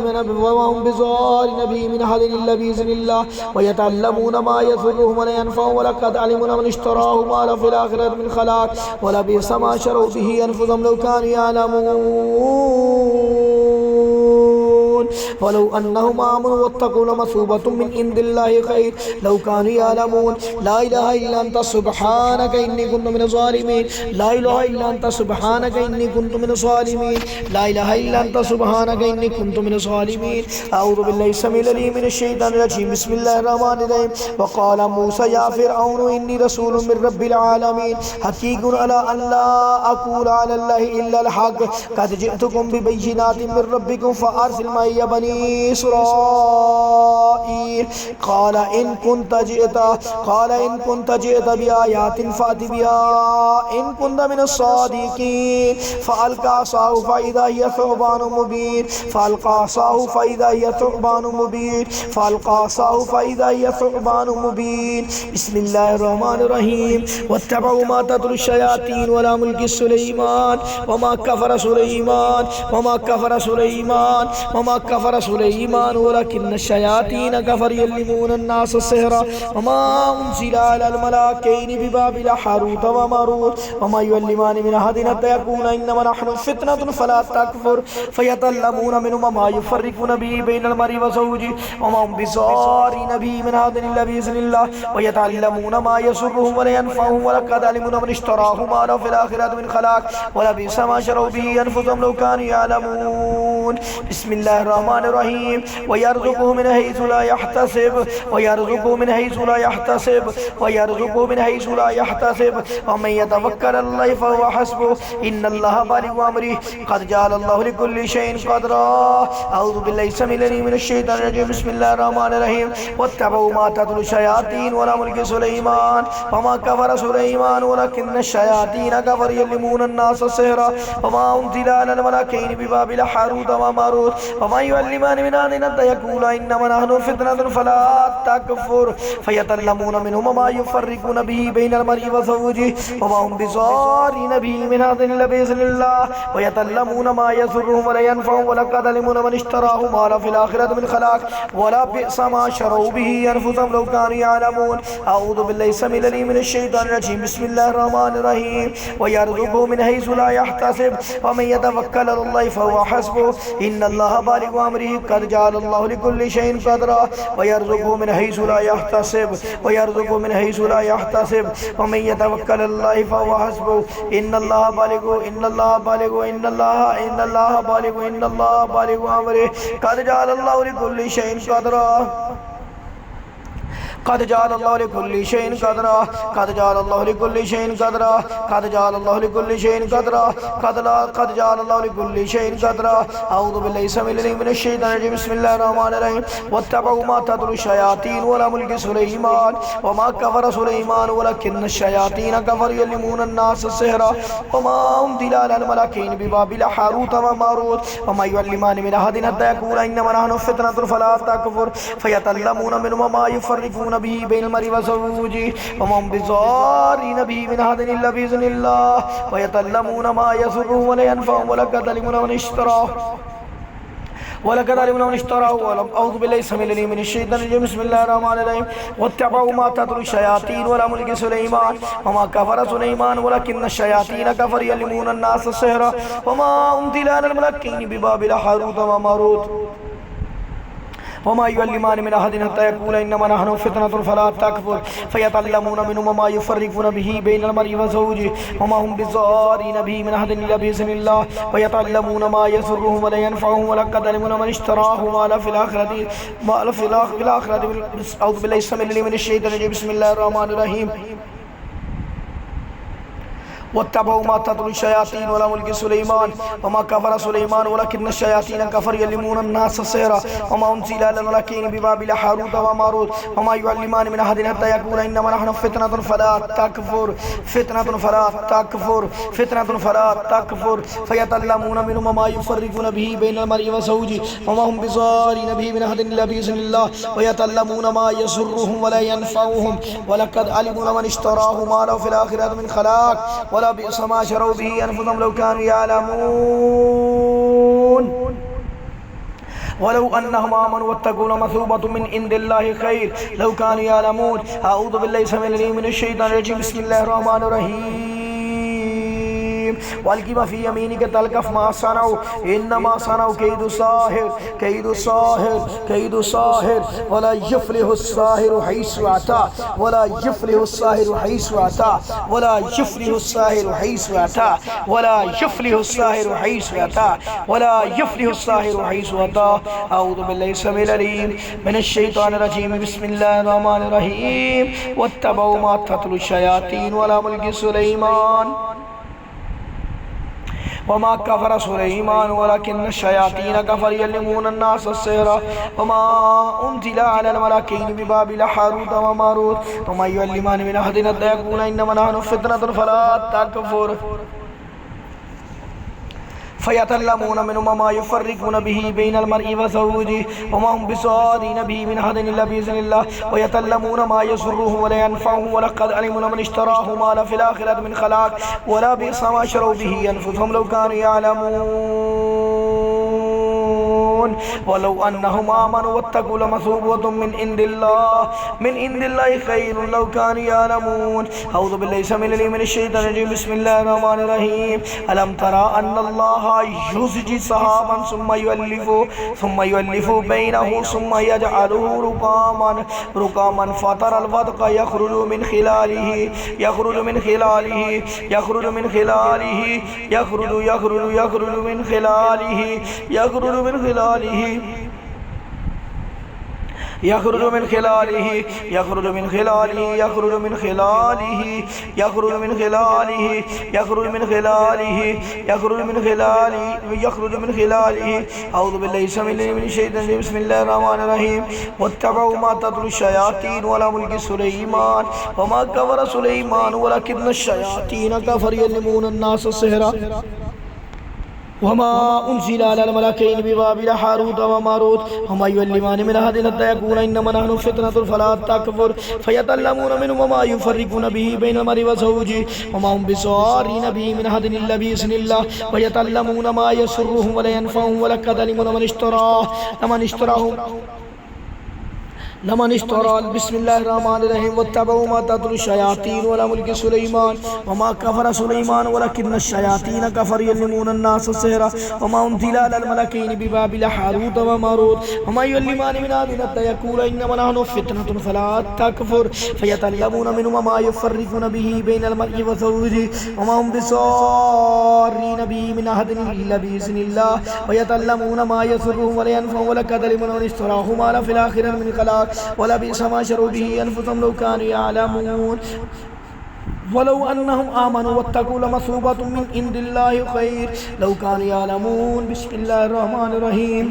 من أحد إلا بإذن الله ويتعلمون ما يضرهم ولا ينفعهم ولقد علموا من اشتراه ما له في الآخرة من خلاق ولبئس ما شروا به أنفسهم لو كانوا يعلمون. ولو أنهم آمنوا واتقوا لمثوبة من عند الله خير لو كانوا يعلمون لا إله إلا أنت سبحانك إني كنت من الظالمين لا إله إلا أنت سبحانك إني كنت من الظالمين لا إله إلا أنت سبحانك إني كنت من الظالمين أعوذ بالله السميع العليم من الشيطان الرجيم بسم الله الرحمن الرحيم وقال موسى يا فرعون إني رسول من رب العالمين حقيق على أن لا أقول على الله إلا الحق قد جئتكم ببينات من ربكم فأرسل معي بني إسرائيل قال إن كنت جئت بآيات فأت بها إن كنت من الصادقين فألقى عصاه فإذا هي ثعبان مبين فألقى عصاه فإذا هي ثعبان مبين فألقى عصاه فإذا هي ثعبان مبين بسم الله الرحمن الرحيم واتبعوا ما تتلو الشياطين ولا ملك سليمان وما كفر سليمان ولكن الشياطين كفروا يعلمون الناس السحر وما أنزل على الملائكين ببابل هاروت وماروت وما يعلمان من أحد حتى يقولا إنما نحن فتنة فلا تكفر فيتعلمون منهما ما يفرقون به بين المرء وزوجه وما هم بضارين به من أحد إلا بإذن الله ويتعلمون ما يضرهم ولا ينفعهم ولقد علموا من اشتراه ما له في الآخرة من خلاق ولبئس ما شروا به أنفسهم لو كانوا يعلمون بسم الله الرحمن الرحيم ويرزقه من حيث لا يحتسب ومن يتوكل على الله فهو حسبه إن الله بالغ أمره قد جعل الله لكل شيء قدرا أعوذ بالله السميع العليم من الشيطان الرجيم بسم الله الرحمن الرحيم واتبعوا ما تتلو الشياطين ولا ملك سليمان وما كفر سليمان ولكن الشياطين كفروا يعلمون الناس السحر وما أنزل على الملائكين ببابل هاروت وماروت وما يعلمان من أحد حتى يقولا إنما نحن فتنة فلا تكفر فيتعلمون منهما ما يفرقون به بين المرء وزوجه وما هم بضارين به من أحد إلا بإذن الله ويتعلمون ما يضرهم ولا ينفعهم ولقد علموا من اشتراه ما له في الآخرة من خلاق ولبئس ما شروا به أنفسهم لو كانوا يعلمون أعوذ بالله السميع العليم من الشيطان الرجيم بسم الله الرحمن الرحيم ويرزقه من حيث لا يحتسب ومن يتوكل على الله فهو حسبه إن الله بالغ أمره قد جعل الله لكل شيء قدرا ويرزقه من حيث لا يحتسب ومن يتوكل على الله فهو حسبه إن الله بالغ أمره قد جعل الله لكل شيء قدرا قد جعل الله لكل شيء قدرا قد جعل الله لكل شيء قدرا قد جعل الله لكل شيء قدرا قد جعل الله لكل شيء قدرا أعوذ بالله السميع العليم من الشيطان الرجيم بسم الله الرحمن الرحيم واتبعوا ما تتلو الشياطين ولا ملك سليمان وما كفر سليمان ولكن الشياطين كفروا يعلمون الناس السحر وما أنزل على الملائكين ببابل هاروت وماروت وما يعلمان من أحد حتى يقولا إنما نحن فتنة فلا تكفر فيتعلمون منهما ما يفرقون به بين المرء وزوجه وما هم بضارين به من أحد إلا بإذن الله ويتعلمون ما يضرهم ولا ينفعهم ولقد علموا من اشتراه أعوذ بالله السميع العليم من الشيطان الرجيم بسم الله الرحمن الرحيم واتبعوا ما تتلو الشياطين ولا ملك سليمان وما كفر سليمان ولكن الشياطين كفروا يعلمون الناس السحر وما أنزل على الملائكين ببابل هاروت وماروت وما يعلمان من أحد حتى يقولا إنما نحن فتنة فلا تكفر فيتعلمون منهما ما يفرقون به بين المرء وزوجه وما هم بضارين به من أحد إلا بإذن الله ويتعلمون ما يضرهم ولا ينفعهم ولقد علموا من اشتراه ما له في الآخرة أعوذ بالله السميع العليم من الشيطان الرجيم بسم الله الرحمن الرحيم واتبعوا ما تتلو الشياطين ولا ملك سليمان وما كفر سليمان ولكن الشياطين كفروا يعلمون الناس السحر وما أنزل على الملائكين ببابل هاروت وماروت وما يعلمان من أحد حتى يقولا إنما نحن فتنة فلا تكفر فيتعلمون منهما ما يفرقون به بين المرء وزوجه وما هم بضارين به من أحد إلا بإذن الله ويتعلمون ما يضرهم ولا ينفعهم ولقد علموا من اشتراه ما له في الآخرة من خلاق ولبئس ما شروا به أنفسهم لو كانوا يعلمون ولو أنهم آمنوا واتقوا لمثوبة من عند الله خير لو كانوا يعلمون أعوذ بالله السميع العليم من الشيطان الرجيم بسم الله الرحمن الرحيم वल्की फी यमीनिक तलकफ मा सनऊ इन्नमा सनऊ कैदु साहिर कैदु साहिर कैदु साहिर वला यफ्लिहु साहिरु हैसु अता वला यफ्लिहु साहिरु हैसु अता वला यफ्लिहु साहिरु हैसु अता वला यफ्लिहु साहिरु हैसु अता वला यफ्लिहु साहिरु हैसु अता। अऊज़ु बिल्लाहि समील अलीम मिनश शैतानिर रजीम बिस्मिल्लाहिर रहमानिर रहीम वत्तबऊ मा तत्लु शयातीन अला मुल्कि सुलैमान वमा कफ़र सुलैमान वलकिन्न शयातीन कफ़रू युअल्लिमूना अन्नास अस्सिहर वमा उन्ज़िला अलल मलकैनि बिबाबिल हारूत व मारूत वमा युअल्लिमानि मिन अहदिन हत्ता यक़ूला इन्नमा नहनु फ़ितनतुन फला तकफ़ुर फ़यतअल्लमूना मिन्हुमा मा युफ़र्रिक़ूना बिही बैनल मर्इ व ज़ौजिही वमा हुम बिज़ारिन बिही मिन अहदिन इल्ला बिइज़्निल्लाह व यतअल्लमूना मा यज़ुर्रुहुम व ला यनफ़अहुम व लक़द अलिमू मन इश्तराहु मा ला फ़िल आख़िरति मिन ख़लाक़ व ला बि'सा मा शरौ बिही अनफ़ुसहुम लौ कानू यअलमून वलौ अन्नहुम आमनू वत्तक़ू लमसूबतुम मिन इंदिल्लाहि ख़ैरुन लौ कानू यअलमून। अऊज़ु बिल्लाहि समील अलीम मिनश शैतानिर रजीम बिस्मिल्लाहिर रहमानिर रहीम अलम तरा अन्नल्लाह युज़्जी सहाबन सुम्मा युअल्लिफु बैनहु सुम्मा यजअलुहु रुकामन फ़तरल वदक़ यख़रुजु मिन ख़िलालिही यख़रुजु मिन ख़िलालिही यख़रुजु मिन ख़िलालिही यख़रुजु यख़रुजु यख़रुजु मिन ख़िलालिही यख़रुजु मिन ख़िलालिही यख़रुजु मिन ख़िलालिही यख़रुजु मिन ख़िलालिही यख़रुजु मिन ख़िलालिही यख़रुजु मिन ख़िलालिही यख़रुजु मिन ख़िलालिही यख़रुजु मिन ख़िलालिही यख़रुजु मिन ख़िलालिही। अऊज़ु बिल्लाहि समील अलीम मिनश शैतानिर रजीम बिस्मिल्लाहिर रहमानिर रहीम वत्तबऊ मा तत्लु शयातीन अला मुल्कि सुलैमान वमा कफ़र सुलैमान वलकिन्न शयातीन कफ़रू युअल्लिमूना अन्नास अस्सिहर वमा उन्ज़िला अलल मलकैनि बिबाबिल हारूत व मारूत वमा युअल्लिमानि मिन अहदिन हत्ता यक़ूला इन्नमा नहनु फ़ितनतुन फला तकफ़ुर फ़यतअल्लमूना मिन्हुमा मा युफ़र्रिक़ूना बिही बैनल मर्इ व ज़ौजिही वमा हुम बिज़ारिन बिही मिन अहदिन इल्ला बिइज़्निल्लाह व यतअल्लमूना मा यज़ुर्रुहुम व ला यनफ़अहुम व लक़द अलिमू लमन इश्तरा बिस्मिल्लाहिर रहमानिर रहीम वत्तबऊ मा तत्लु शयातीन अला मुल्कि सुलैमान वमा कफ़र सुलैमान वलकिन्न शयातीन कफ़रू युअल्लिमूना अन्नास अस्सिहर वमा उन्ज़िला अलल मलकैनि बिबाबिल हारूत व मारूत वमा युअल्लिमानि मिन अहदिन हत्ता यक़ूला इन्नमा नहनु फ़ितनतुन फला तकफ़ुर फ़यतअल्लमूना मिन्हुमा मा युफ़र्रिक़ूना बिही बैनल मर्इ व ज़ौजिही वमा हुम बिज़ारिन बिही मिन अहदिन इल्ला बिइज़्निल्लाह व यतअल्लमूना मा यज़ुर्रुहुम व ला यनफ़अहुम व लक़द अलिमू मन इश्तराहु मा ला फ़िल आख़िरति मिन ख़लाक़ वला बि'सा मा शरौ बिही अनफ़ुसहुम लौ कानू यअलमून वलौ अन्नहुम आमनू वत्तक़ू लमसूबतुम मिन इंदिल्लाहि ख़ैर लौ कानू यअलमून। बिस्मिल्लाहिर रहमानिर रहीम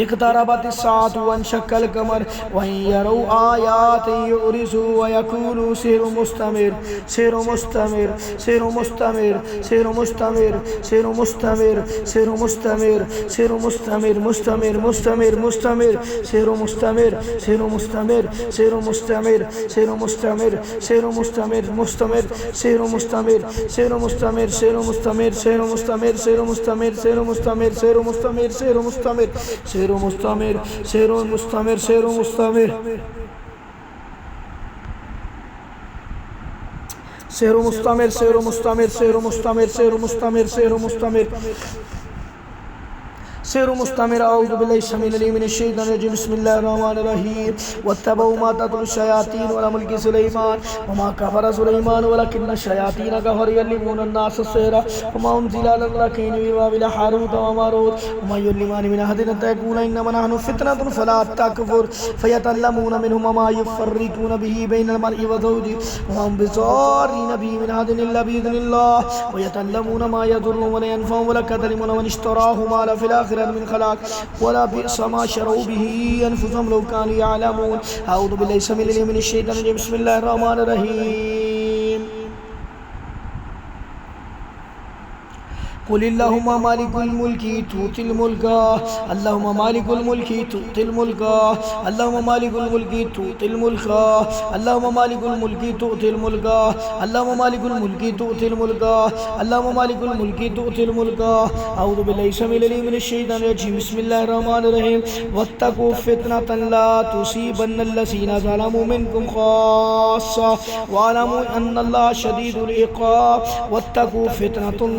इक़्तरबतिस्साअतु वन्शक़्क़ल क़मर वइन यरौ आयातिन युरिज़ू व यक़ूलू सिह्रुन मुस्तमिर सिह्रुन मुस्तमिर सिह्रुन मुस्तमिर सिह्रुन मुस्तमिर सिह्रुन मुस्तमिर सिह्रुन मुस्तमिर सिह्रुन मुस्तमिर मुस्तमिर मुस्तमिर मुस्तमिर सिह्रुन मुस्तमिर सिह्रुन मुस्तमिर सिह्रुन मुस्तमिर सिह्रुन मुस्तमिर सिह्रुन मुस्तमिर मुस्तमिर सिह्रुन मुस्तमिर सिह्रुन मुस्तमिर सिह्रुन मुस्तमिर सिह्रुन मुस्तमिर सिह्रुन मुस्तमिर सिह्रुन मुस्तमिर सिह्रुन मुस्तमिर सिह्रुन मुस्तमिर शेरो मुस्तमिर शेरो मुस्तमिर शेरो मुस्तमिर शेरो मुस्तमिर शेरो मुस्तमिर शेरो मुस्तमिर शेरो मुस्तमिर शेरो मुस्तमिर शेरो मुस्तमिर। अऊज़ु बिल्लाहि समील अलीम मिनश शैतानिर रजीम बिस्मिल्लाहिर रहमानिर रहीम वत्तबऊ मा तत्लु शयातीन अला मुल्कि सुलैमान वमा कफ़र सुलैमान वलकिन्न शयातीन कफ़रू युअल्लिमूना अन्नास अस्सिहर वमा उन्ज़िला अलल मलकैनि बिबाबिल हारूत व मारूत वमा युअल्लिमानि मिन अहदिन हत्ता यक़ूला इन्नमा नहनु फ़ितनतुन फला तकफ़ुर फ़यतअल्लमूना मिन्हुमा मा युफ़र्रिक़ूना बिही बैनल मर्इ व ज़ौजिही वमा हुम बिज़ारिन बिही मिन अहदिन इल्ला बिइज़्निल्लाह व यतअल्लमूना मा यज़ुर्रुहुम व ला यनफ़अहुम व लक़द अलिमू मन इश्तराहु मा ला फ़िल आख़िरति मिन ख़लाक़ वला बि'सा मा शरौ बिही अनफ़ुसहुम लौ कानू यअलमून। अऊज़ु बिल्लाहि समील अलीम मिनश शैतानिर रजीम बिस्मिल्लाहिर रहमानिर रहीम कुलिल्लाहुम्मा मालिकुल मुल्की तूतिल मुल्का अल्लाहुम्मा मालिकुल मुल्की तूतिल मुल्का अल्लाहुम्मा मालिकुल मुल्की तूतिल मुल्का अल्लाहुम्मा मालिकुल मुल्की तूतिल मुल्का अल्लाहुम्मा मालिकुल मुल्की तूतिल मुल्का अल्लाहुम्मा मालिकुल मुल्की तूतिल मुल्का अऊज़ु बिल्लाहि समीउल अलीम मिनश शैतानिर रजीम बिस्मिल्लाहिर रहमानिर रहीम वत्तकू फितनतन ला तुसीबन्नल्लज़ीना ज़लमू मिनकुम खास्सा वअलमू अन्नल्लाह शदीदुल इक़ाब वत्तकू फितनतन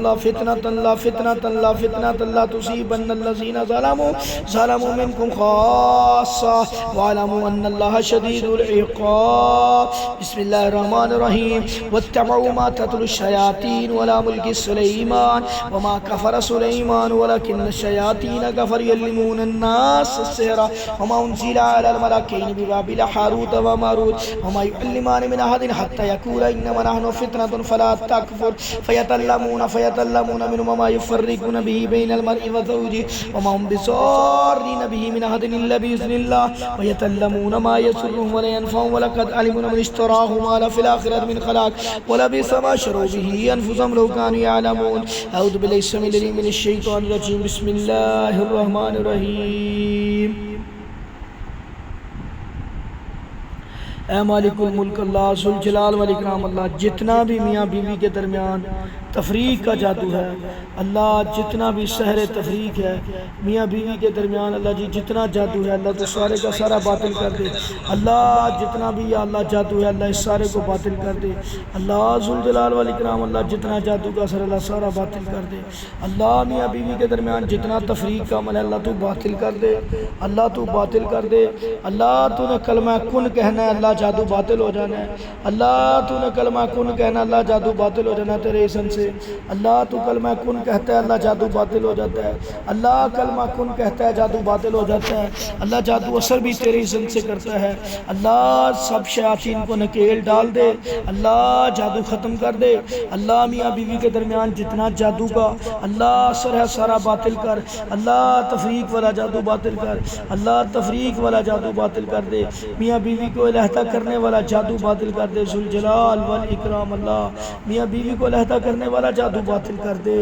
ला तुसीबन्नल्लज़ीना ज़लमू मिनकुम खास्सा वअलमू अन्नल्लाह शदीदुल इक़ाब बिस्मिल्लाहिर रहमानिर रहीम वत्तबऊ मा ततलु शयातीन वला मुल्की सुलैमान वमा कफर सुलैमान वलकिन्न शयातीन कफर युअल्लिमून अन्नास अस्सिहरा वमा उनज़िला अलल मलकैनि बिबाबिल हारूत व मारूत वमा युअल्लिमान मिन अहदिन हत्ता यक़ूला इन्नमा नहनु फितनतुन फला तकफुर फयतल्लमून मिन्हुमा मा युफ़र्रिक़ून बिही बैनल मर्इ व ज़ौजिही वमा हुम बिज़ार्रीन बिही मिन अहदिन इल्ला बिइज़्निल्लाह व यतल्लमून मा यसुर्रुहुम व ला यनफ़अहुम व लक़द अलिमू मन इश्तराहु मा लहु फ़िल आख़िरति मिन ख़लाक़ व लबिअस मा शरू बिही अनफ़ुसुहुम लौ कानू यअलमून अऊज़ु बिल्लाहि समीउल अलीम मिनश शैतानिर रजीम बिस्मिल्लाहिर रहमानिर रहीम ऐ मालिकुल मुल्क अल्लाह ज़ुल जलाल वल इकराम अल्लाह जितना भी मियाँ बीवी के दरमियान तफरीक का जादू है अल्लाह जितना भी सहर तफरीक है मियाँ बीवी के दरमियान अल्लाह जी जितना जादू है अल्लाह तो सारे का सारा बातिल कर दे अल्लाह जितना भी या अल्लाह जादू है अल्लाह इस सारे को बातिल कर दे अल्लाह ज़ुल जलाल वल इकराम अल्लाह जितना जादू का असर अल्लाह सारा बातिल कर दे अल्लाह मियाँ बीवी के दरमियान जितना तफरीक का अमल है अल्लाह तू बातिल कर दे अल्लाह तू बातिल कर दे अल्लाह तूने कलमा कुन कहना है अल्लाह जादू बातिल हो जाना है अल्लाह तूने कलमा कुन कहना अल्लाह जादू बातिल हो जाना है तेरे इज़्न से अल्लाह तू कलमा कुन कहता है अल्लाह जादू बातिल हो जाता है अल्लाह कलमा कुन कहता है जादू बातिल हो जाता है अल्लाह जादू असर भी तेरे इज़्न से करता है अल्लाह सब शयातीन को नकेल डाल दे अल्लाह जादू ख़त्म कर दे अल्लाह मियाँ बीवी के दरमियान जितना जादू का अल्लाह असर है सारा बातिल कर अल्लाह तफरीक वाला जादू बातिल कर अल्लाह तफरीक वाला जादू बातिल कर दे मियाँ बीवी को लहता करने वाला जादू बातिल कर दे ज़ुल जलाल वल इकराम अल्लाह मियाँ बीवी को लहता करने वाला जादू बातिल कर दे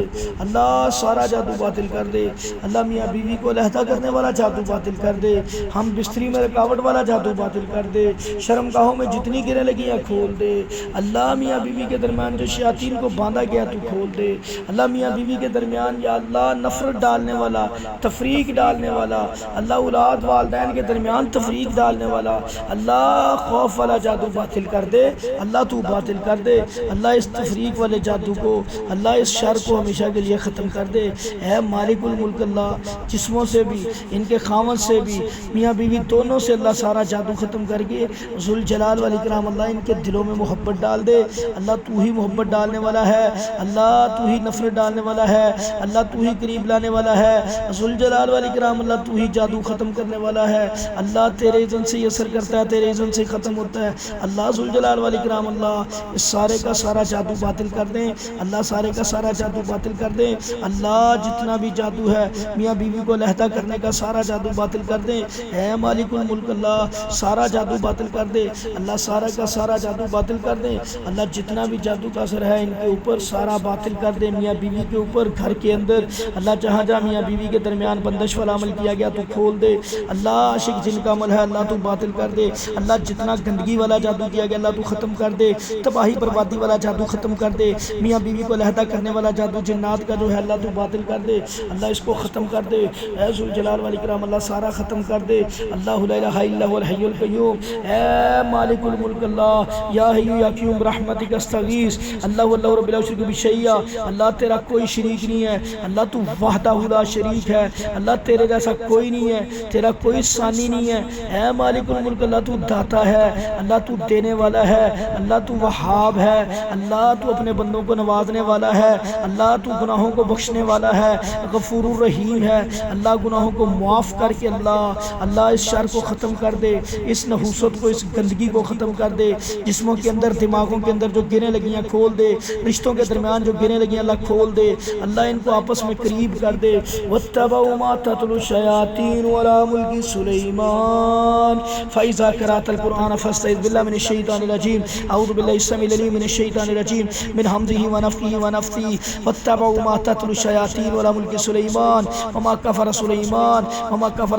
अल्लाह सारा जादू बातिल कर दे अल्लाह मियाँ बीवी को लहता करने वाला जादू बातिल कर दे हम बिस्तरी में रुकावट वाला जादू बातिल कर दे शर्मगाहों में जितनी गिरें लगी हैं खोल दे अल्लाह मियाँ बीवी के दरमियान जो शयातीन को बांधा गया तू खोल दे अल्लाह मियाँ बीवी के दरमियान या अल्लाह नफरत डालने वाला तफरीक डालने वाला अल्लाह औलाद वालिदैन के दरमियान तफरीक डालने वाला अल्लाह खौफ वाला जादू बातिल कर दे अल्लाह तू बातिल कर दे अल्लाह इस तफरीक वाले जादू को अल्लाह इस शर को हमेशा के लिए ख़त्म कर दे ऐ मालिकुल मुल्क अल्लाह जिस्मों से भी इनके खामत से भी मियाँ बीवी दोनों से अल्लाह सारा जादू ख़त्म करके ज़ुल जलाल वल इकराम अल्लाह इनके दिलों में मोहब्बत डाल दे अल्लाह तू ही मोहब्बत डालने वाला है अल्लाह तू ही नफरत डालने वाला है अल्लाह तू ही करीब लाने वाला है ज़ुल जलाल वल इकराम अल्लाह तू ही जादू ख़त्म करने वाला है अल्लाह तेरे इज़्न से ये असर करता है तेरे इज़्न से ख़त्म होता है अल्लाह ज़ुल जलाल वल इकराम अल्लाह इस सारे का सारा जादू बातिल कर दें अल्लाह सारे का सारा जादू बातिल कर दे अल्लाह जितना भी जादू है मियाँ बीवी को लहता करने का सारा जादू बातिल कर दे ऐ मालिकुल मुल्क अल्लाह सारा जादू बातिल कर दे अल्लाह सारा का सारा जादू बातिल कर दे अल्लाह जितना भी जादू का असर है इनके ऊपर सारा बातिल कर दे मियाँ बीवी के ऊपर घर के अंदर अल्लाह जहाँ जहाँ मियाँ बीवी के दरमियान बंदिश वाला अमल किया गया तो खोल दे अल्लाह आशिक जिनका अमल है अल्लाह तू बातिल कर दे अल्लाह जितना गंदगी वाला जादू किया गया अल्लाह तू ख़त्म कर दे तबाही बर्बादी वाला जादू ख़त्म कर दे मियाँ बीवी को लहता करने वाला जादू जिन्नात का जो है अल्लाह तू बातिल कर दे अल्लाह इसको ख़त्म कर दे ऐ ज़ुल जलाल वल इकराम अल्लाह सारा ख़त्म कर दे अल्लाहु ला इलाहा इल्ला हुवल हय्युल क़य्यूम ऐ मालिकुल मुल्क अल्लाह या हय्यु या क़य्यूम रहमतिक अस्तगीस अल्लाहु अल्लाहु रब्बिल अशरिक बिशैया अल्लाह तेरा कोई शरीक नहीं है अल्लाह तू वहदहु ला शरीक है अल्लाह तेरे जैसा कोई नहीं है तेरा कोई सानी नहीं है ऐ मालिकुल मुल्क अल्लाह तू दाता है अल्लाह तू देने वाला है अल्लाह तू वहाब है अल्लाह तू अपने बंदों को नवाजने वाला है अल्लाह तू गुनाहों को बख्शने वाला है गफूरुर रहीम है अल्लाह गुनाहों को माफ़ करके अल्लाह इस शर को ख़त्म कर दे इस नहूसत को इस गंदगी को ख़त्म कर दे जिस्मों के अंदर दिमागों के अंदर जो गिरें लगी हैं खोल दे रिश्तों के दरमियान जो गिरें लगी हैं अल्लाह खोल दे अल्लाह इनको आपस में करीब कर दे वत्तबऊ मा ततलु शयातीन अला मुल्की सुलैमान फ़इज़ा क़रअतल क़ुरआन फ़स्तइज़ बिल्लाहि मिनश शैतानिर रजीम अऊज़ु बिल्लाहि समीउल अलीम मिनश शैतानिर रजीम मिन हमज़िही व नफ़्ख़िही व नफ़्सी वत्तबऊ मा तत्लु शयातीन अला मुल्कि सुलैमान वमा कफ़र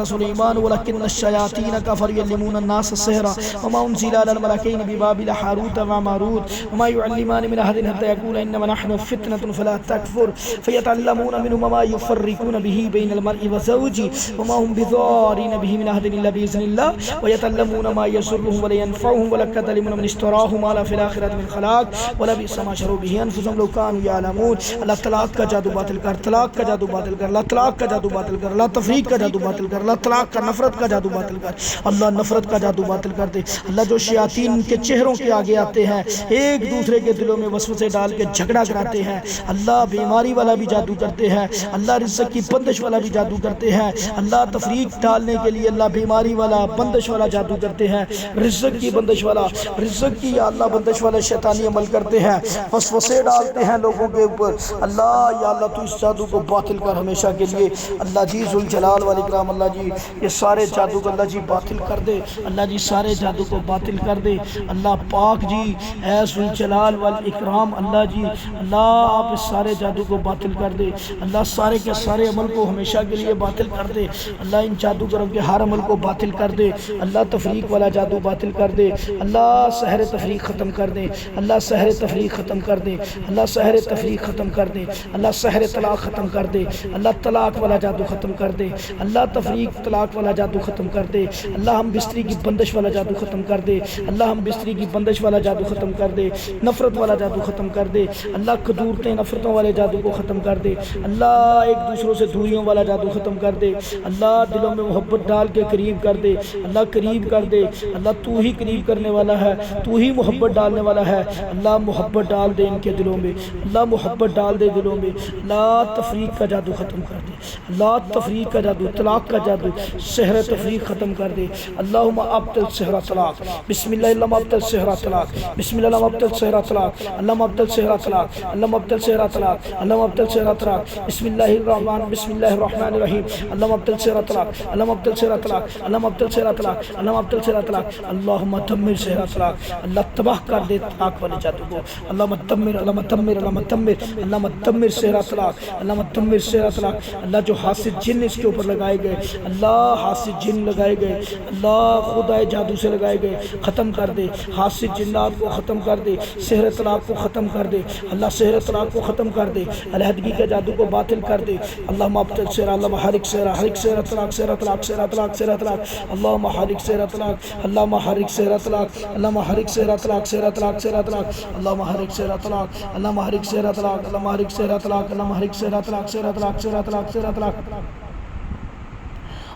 सुलैमान वलकिन्न शयातीन कफ़रू युअल्लिमूना अन्नास अस्सिहरा वमा उन्ज़िला अलल मलकैनि बिबाबिल हारूत व मारूत वमा युअल्लिमानि मिन अहदिन हत्ता यक़ूला इन्नमा नहनु फ़ितनतुन फला तकफ़ुर फ़यतअल्लमूना मिन्हुमा युफ़र्रिक़ूना बिही बैनल मर्इ व ज़ौजिही वमा हुम बिज़ारिन बिही मिन अहदिन इल्ला बिइज़्निल्लाह व यतअल्लमूना मा यज़ुर्रुहुम व ला यनफ़उहुम व लक़द अलिमू मन इश्तराहु मा ला फ़िल आख़िरति मिन ख़लाक़ व लबिअस मा शरू बिही अनफ़ुसुहुम लौ कानू यअलमून। अल्लाह तलाक़ का जादू बातिल कर, तलाक़ का जादू बातिल कर, अल्लाह तलाक़ का जादू बातिल कर, अल्लाह तफ़रीक़ का जादू बातिल कर, अल्लाह तलाक़ का नफ़रत का जादू बातिल कर, अल्लाह नफ़रत का जादू बातिल कर दे। अल्लाह जो शयातीन के चेहरों के आगे आते हैं, एक दूसरे के दिलों में वसवसे डाल के झगड़ा कराते हैं, अल्लाह बीमारी वाला भी जादू करते हैं, अल्लाह रिज़्क़ की बंदिश वाला भी जादू करते हैं, अल्लाह तफ़रीक़ डालने के लिए अल्लाह बीमारी वाला बंदिश वाला जादू करते हैं, रिज़्क़ की बंदिश वाला, रिज़्क़ की या अल्लाह बंदिश वाला शैतानी अमल करते हैं, वसवसे डालते हैं लोगों के ऊपर। अल्लाह या अल्लाह तू इस जादू को बातिल कर हमेशा के लिए। अल्लाह जी ज़ुल जलाल वल इकराम, अल्लाह जी ये सारे जादू को अल्लाह जी बातिल कर दे, अल्लाह जी सारे जादू को बातिल कर दे। अल्लाह पाक जी ऐ ज़ुल जलाल वल इकराम, अल्लाह जी अल्लाह आप इस सारे जादू को बातिल कर दे। अल्लाह सारे के सारे अमल को हमेशा के लिए बातिल कर दे। अल्लाह इन जादूगरों के हर अमल को बातिल कर दे। अल्लाह तफ़रीक़ वाला जादू बातिल कर दे। अल्लाह सहर तफ़रीक़ ख़त्म कर दे। अल्लाह सहर तफ़रीक़ ख़त्म कर दे। अल्लाह सहर तफ़रीक़ ख़त्म कर दे। अल्लाह सहर तलाक़ ख़त्म कर दे। अल्लाह तलाक़ वाला जादू ख़त्म कर दे। अल्लाह तफ़रीक़ तलाक़ वाला जादू ख़त्म कर दे। अल्लाह हम बिस्तरी की बंदिश वाला जादू ख़त्म कर दे। अल्लाह हम बिस्तरी की बंदिश वाला जादू ख़त्म कर दे। नफ़रत वाला जादू ख़त्म कर दे। अल्लाह कदूरतें नफ़रतों वाले जादू को ख़त्म कर दे। अल्लाह एक दूसरों से दूरियों वाला जादू ख़त्म कर दे। अल्लाह दिलों में मोहब्बत डाल के करीब कर दे। अल्लाह करीब कर दे। अल्लाह तू ही करीब करने वाला है, तू ही मोहब्बत डालने वाला है। अल्लाह मोहब्बत डाल दे इनके दिलों में, अल्लाह मोहब्बत डाल दे दिलों में। अल्लाह तफ़रीक़ का जादू ख़त्म कर दे। अल्लाह तफ़रीक़ का जादू, तलाक़ का जादू, सहर तफ़रीक़ ख़त्म कर दे। अल्लाहुम्मा अब्तिल सहरा तलाक़, बिस्मिल्लाह अब्तिल सहरा तलाक़, बिस्मिल्लाह अब्तिल सहरा तलाक़, अल्लाह अब्तिल सहरा तलाक़, अल्लाह अब्तिल सहरा तलाक़, अल्लाह अब्तिल सहरा तलाक़, बिस्मिल्लाहिर्रहमानिर्रहीम, अल्लाह अब्तिल सहरा तलाक़, अल्लाह अब्तिल सहरा तलाक़, अल्लाह अब्तिल सहरा तलाक़, अल्लाह अब्तिल सहरा तलाक़, अल्लाहुम्मा दम्मिर सहरा तलाक़, अल्लाह तबाह कर दे तलाक़ वाले जादू को। अल्लाह मुदम्मिर, अल्लाह मुदम्मिर, अल्लाह मुदम्मिर, अल्लाह मुदम्मिर सहरा तलाक़, अल्लाह मुदम्मिर सहरा तलाक़। अल्लाह जो हासिद जिन इसके ऊपर लगाए गए, अल्लाह हासिद जिन लगाए गए, अल्लाह खुदाए जादू से लगाए गए, ख़त्म कर दे। हासिद जिन्नात को ख़त्म कर दे। सहर तलाक़ को ख़त्म कर दे। अल्लाह सहर तलाक़ को ख़त्म कर दे। अलहदगी के जादू को बातिल कर दे। अल्लाह अब्तिल सहरा, अल्लाह हरिक सहरा, हरिक सहरा तलाक़, सहरा तलाक़, सहरा तलाक़, सहरा तलाक़, अल्लाह हरिक सहरा तलाक़, अल्लाह हरिक सहरा तलाक़, अल्लाह हरिक सहरा तलाक़, सहरा तलाक़, सहरा तलाक़, अल्लाह हरिक सहरा तलाक़, अल्लाह हरिक सहरा तलाक़, अल्लाह हरिक सहरा तलाक़, अल्लाह हरिक सहरा तलाक़, सहरा तलाक़, सहरा तलाक़, सहरा तलाक़,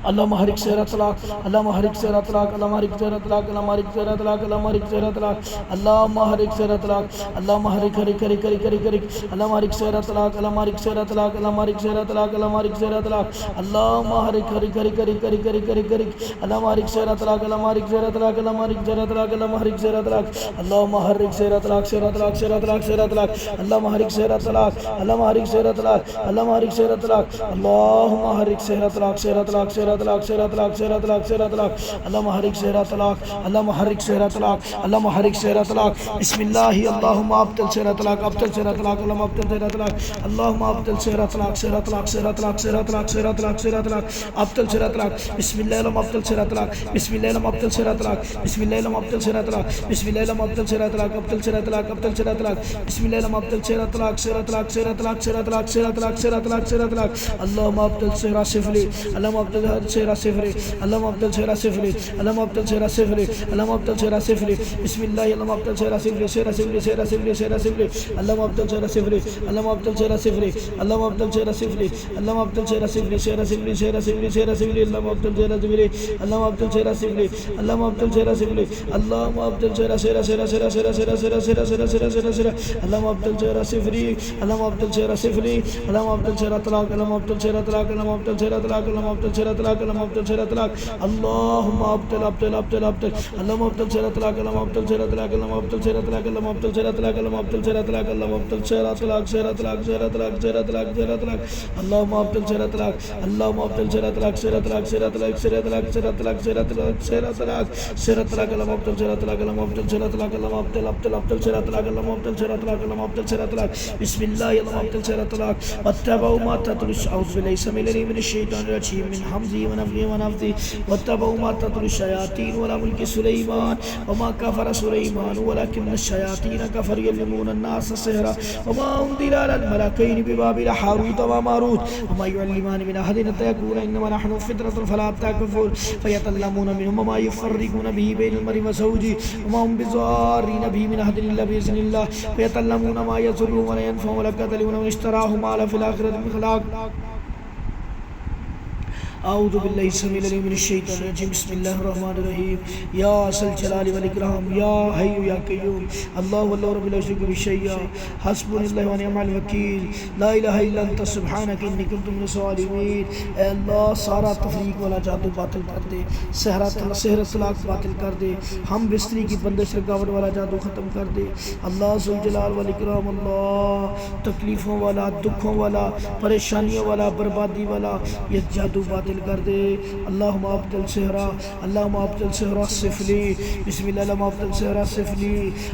अल्लाह हरिक सहरा तलाक़, अल्लाह हरिक सहरा तलाक़, अल्लाह हरिक सहरा तलाक़, अल्लाह हरिक सहरा तलाक़, अल्लाह हरिक सहरा तलाक़, अल्लाह हरिक सहरा तलाक़, अल्लाह हरिक हरिक हरिक हरिक हरिक हरिक, अल्लाह हरिक सहरा तलाक़, अल्लाह हरिक सहरा तलाक़, अल्लाह हरिक सहरा तलाक़, अल्लाह हरिक सहरा तलाक़, अल्लाह हरिक हरिक हरिक हरिक हरिक हरिक हरिक हरिक, अल्लाह हरिक सहरा तलाक़, अल्लाह हरिक सहरा तलाक़, अल्लाह हरिक सहरा तलाक़, अल्लाह हरिक सहरा तलाक़, अल्लाह हरिक सहरा तलाक़, सहरा तलाक़, सहरा तलाक़, सहरा तलाक़, अल्लाह हरिक सहरा तलाक़, अल्लाह हरिक सहरा तलाक़, अल्लाह हरिक सहरा तलाक़, अल्लाह हरिक सहरा तलाक़, सहरा तलाक़, सहरा तलाक़, सहरा तलाक़, सहरा तलाक़, सहरा तलाक़, अल्लाह हरिक सहरा तलाक़, अल्लाह हरिक सहरा तलाक़, अल्लाह हरिक सहरा तलाक़, बिस्मिल्लाह अल्लाहुम्मा अब्तिल सहरा तलाक़, अब्तिल सहरा तलाक़, अल्लाह अब्तिल सहरा तलाक़, अल्लाहुम्मा अब्तिल सहरा तलाक़, सहरा तलाक़, सहरा तलाक़, सहरा तलाक़, सहरा तलाक़, सहरा तलाक़, अब्तिल सहरा तलाक़, बिस्मिल्लाह अल्लाह अब्तिल सहरा तलाक़, बिस्मिल्लाह अल्लाह अब्तिल सहरा तलाक़, बिस्मिल्लाह अल्लाह अब्तिल सहरा तलाक़, बिस्मिल्लाह अल्लाह अब्तिल सहरा तलाक़, अब्तिल सहरा तलाक़, अब्तिल सहरा तलाक़, बिस्मिल्लाह अल्लाह अब्तिल सहरा तलाक़, सहरा तलाक़, सहरा तलाक़, सहरा तलाक़, सहरा तलाक़, सहरा तलाक़, सहरा तलाक़, अल्लाहुम्मा अब्तिल सहरा सिफली, अल्लाहुम्मा अब्तिल सहरा सिफली, अल्लाहुम्मा अब्तिल सहरा सिफली, अल्लाहुम्मा अब्तिल सहरा सिफली, अल्लाहुम्मा अब्तिल सहरा सिफली, बिस्मिल्लाह अल्लाहुम्मा अब्तिल सहरा सिफली, सहरा सिफली, सहरा सिफली, सहरा सिफली, अल्लाहुम्मा अब्तिल सहरा सिफली, अल्लाहुम्मा अब्तिल सहरा सिफली, अल्लाहुम्मा अब्तिल सहरा सिफली, अल्लाहुम्मा अब्तिल सहरा सिफली, सहरा सिफली, सहरा सिफली, सहरा सिफली, अल्लाहुम्मा अब्तिल सहरा सिफली, अल्लाहुम्मा अब्तिल सहरा सिफली, अल्लाहुम्मा अब्तिल सहरा सिफली, अल्लाहुम्मा अब्तिल सहरा सहरा सहरा सहरा सहरा सहरा सहरा सहरा सहरा सहरा सहरा सहरा, अल्लाहुम्मा अब्तिल सहरा सिफली, अल्लाहुम्मा अब्तिल सहरा सिफली, अल्लाहुम्मा अब्तिल सहरा तलाक़, अल्लाहुम्मा अब्तिल सहरा तलाक़, अल्लाहुम्मा अब्तिल सहरा तलाक़, अल्लाहुम्मा अब्तिल सहरा तलाक़, तलाक अल्लाहुम्मा अब्तल सेहरा तलाक अल्लाहुम्मा अब्तल अब्तल अब्तल अब्तल अल्लाहुम्मा अब्तल सेहरा तलाक अल्लाहुम्मा अब्तल सेहरा तलाक अल्लाहुम्मा अब्तल सेहरा तलाक अल्लाहुम्मा अब्तल सेहरा तलाक अल्लाहुम्मा अब्तल सेहरा तलाक अल्लाहुम्मा अब्तल सेहरा तलाक सेहरा तलाक सेहरा तलाक सेहरा तलाक सेहरा तलाक अल्लाहुम्मा अब्तल सेहरा तलाक अल्लाहुम्मा अब्तल सेहरा तलाक सेहरा तलाक सेहरा तलाक सेहरा तलाक सेहरा तलाक सेहरा तलाक सेहरा तलाक सेहरा तलाक अल्लाहुम्मा अब्तल सेहरा तलाक अल्लाहुम्मा अब्तल सेहरा तलाक अल्लाहुम्मा अब्तल अब्तल अब्तल सेहरा तलाक अल्लाहुम्मा अब्तल सेहरा तलाक अल्लाहुम्मा अब्तल सेहरा तलाक बिस्मिल्लाह अल्लाहुम्मा अब्तल सेहरा तलाक वत्तबऊ मा ततलु औज़ु बिल्लाहि समील अलीम मिनश शैतानिर रजीम मिन हमज़ी व नफ़्ख़िही व नफ़्ख़िही वत्तबऊ मा ततलु शयातीन अला मुल्कि सुलैमान व मा कफ़र सुलैमान वलकिन्न शयातीन कफ़रू युअल्लिमून अन्नास सिहरा व मा उनज़िला अलल मलकैनि बिबाबिल हारूत व मारूत व मा युअल्लिमान मिन अहदिन हत्ता यक़ूला इन्नमा नहनु फ़ितरतुन फला तकफ़ुर फ़यतअल्लमून मिनहुमा मा युफ़र्रिक़ून बिही बैनल मर्इ व ज़ौजिही व मा हुम बिज़ार्रीन बिही मिन अहदिन इल्ला बिइज़्निल्लाह फ़यतअल्लमून मा यज़ुर्रुहुम व ला यनफ़अुहुम व लक़द अलिमू मन इश्तराहु मा लहु फ़िल आख़िरति मिन ख़लाक़ आऊज़ु बिल्लाहि समील अलीम मिनश शैतानिर रजीम बिस्मिल्लाहिर रहमानिर रहीम या असल जलाली वल इकराम या हय्यु या क़य्यूम अल्लाहु वल्लाहु रब्बी ला युशरिकु बिही शैय्यन हस्बुनल्लाहु व निअमल वकील ला इलाहा इल्ला अंता सुब्हानका इन्नी कुन्तु मिनज़ ज़ालिमीन। ए अल्लाह सारा तफरीक वाला जादू बातिल कर दे, सेहरा तलाक बातिल कर दे, हम बिस्तरी की बंदिश रुकावट वाला जादू ख़त्म कर दे। अल्लाह ज़ुल जलाल वल इकराम अल्लाह तकलीफ़ों वाला, दुखों वाला, परेशानियों वाला, बर्बादी वाला ये जादू बातिल कर दे। अल्लाहुम्मा अब्तल सेहरा अल्लाहुम्मा अब्तल सेहरा सिफली बिस्मिल्लाह अल्लाहुम्मा अब्तल सेहरा सिफली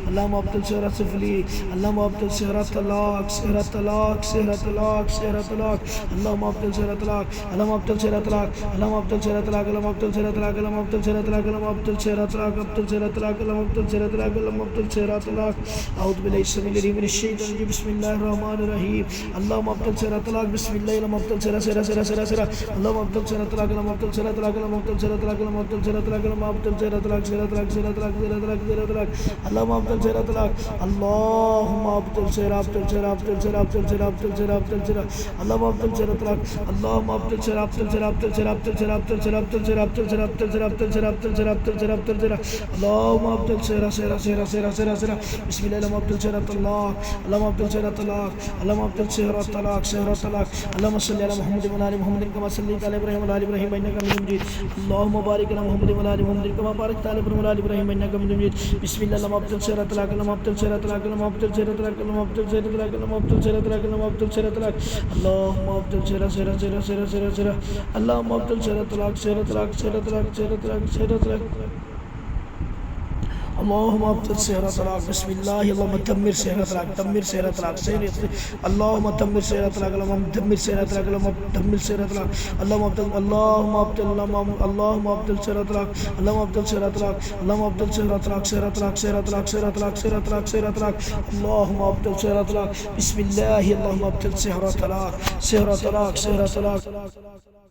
अल्लाहुम्मा अब्तल सेहरा सिफली अल्लाहुम्मा अब्तल सेहरा तलाक सेहरा तलाक सेहरा तलाक सेहरा तलाक अल्लाहुम्मा अब्तल सेहरा तलाक अल्लाहुम्मा अब्तल सेहरा तलाक अल्लाहुम्मा अब्तल सेहरा तलाक अल्लाहुम्मा अब्तल सेहरा तलाक अल्लाहुम्मा अब्तल सेहरा तलाक अल्लाहुम्मा अब्तल सेहरा तलाक अब्तल सेहरा तलाक अल्लाहुम्मा अब्तल सेहरा तलाक अल्लाहुम्मा अब्तल सेहरा तलाक आऊज़ु बिल्लाहि समील अलीम मिनश शैतानिर रजीम बिस्मिल्लाहिर रहमानिर रहीम अल्लाहुम्मा अब्तल सेहरा तलाक बिस्मिल्लाह अल्लाहुम्मा अब्तल सेहरा सेहरा सेहरा सेहरा सेहरा अल्लाहुम्मा अब्तल सेहरा तलाक अल्लाहुम्मा अब्तल सेहरा तलाक अल्लाहुम्मा अब्तल सेहरा तलाक अल्लाहुम्मा अब्तल सेहरा तलाक अल्लाहुम्मा अब्तल सेहरा तलाक सेहरा तलाक सेहरा तलाक सेहरा तलाक सेहरा तलाक अल्लाहुम्मा अब्तल सेहरा तलाक अल्लाहुम्मा अब्तल सेहरा अब्तल सेहरा अब्तल सेहरा अब्तल सेहरा अब्तल सेहरा अब्तल सेहरा अल्लाहुम्मा अब्तल सेहरा तलाक अल्लाहुम्मा अब्तल सेहरा अब्तल सेहरा अब्तल सेहरा अब्तल सेहरा अब्तल सेहरा अब्तल सेहरा अब्तल सेहरा अब्तल सेहरा अब्तल सेहरा अब्तल सेहरा अब्तल सेहरा अब्तल सेहरा अल्लाहुम्मा अब्तल सेहरा सेहरा सेहरा सेहरा सेहरा सेहरा बिस्मिल्लाह अल्लाहुम्मा अब्तल सेहरा तलाक अल्लाहुम्मा अब्तल सेहरा तलाक अल्लाहुम्मा अब्तल सेहरा तलाक सेहरा तलाक अल्लाहुम्मा सल्लि अला मुहम्मद व अला मुहम्मद कमा सल्लैता अला इब्राहीम व अला इब्राहीम इन्नका हमीदुम मजीद अल्लाहुम्मा बारिक अला मुहम्मद व अला मुहम्मद कमा बारकता अला इब्राहीम व अला इब्राहीम इन्नका हमीदुम मजीद बिस्मिल्लाह अल्लाहुम्मा अब्तल सेहरा तलाक अल्लाहुम्मा अब्तल सेहरा तलाक अल्लाहुम्मा अब्तल सेहरा तलाक अल्लाहुम्मा अब्तल सेहरा तलाक अल्लाहुम्मा अब्तल सेहरा तलाक अल्लाहुम्मा अब्तल सेहरा तलाक अल्लाहुम्मा अब्तल सेहरा सेहरा सेहरा सेहरा सेहरा सेहरा अल्लाहुम्मा अब्तल सेहरा तलाक सेहरा तलाक सेहरा तलाक सेहरा तलाक सेहरा तलाक अल्लाहुम्मा अब्तल सेहरा तलाक बिस्मिल्लाह अल्लाहुम्मा दम्मिर सेहरा तलाक दम्मिर सेहरा तलाक अल्लाहुम्मा दम्मिर सेहरा तलाक अल्लाहुम्मा दम्मिर सेहरा तलाक अल्लाहुम्मा दम्मिर सेहरा तलाक अल्लाहुम्मा अब्तल अल्लाहुम्मा अब्तल अल्लाहुम्मा अब्तल सेहरा तलाक अल्लाहुम्मा अब्तल सेहरा तलाक अल्लाहुम्मा अब्तल सेहरा तलाक सेहरा तलाक सेहरा तलाक सेहरा तलाक सेहरा तलाक सेहरा तलाक अल्लाहुम्मा अब्तल सेहरा तलाक बिस्मिल्लाह अल्लाहुम्मा अब्तल सेहरा तलाक सेहरा तलाक सेहरा तलाक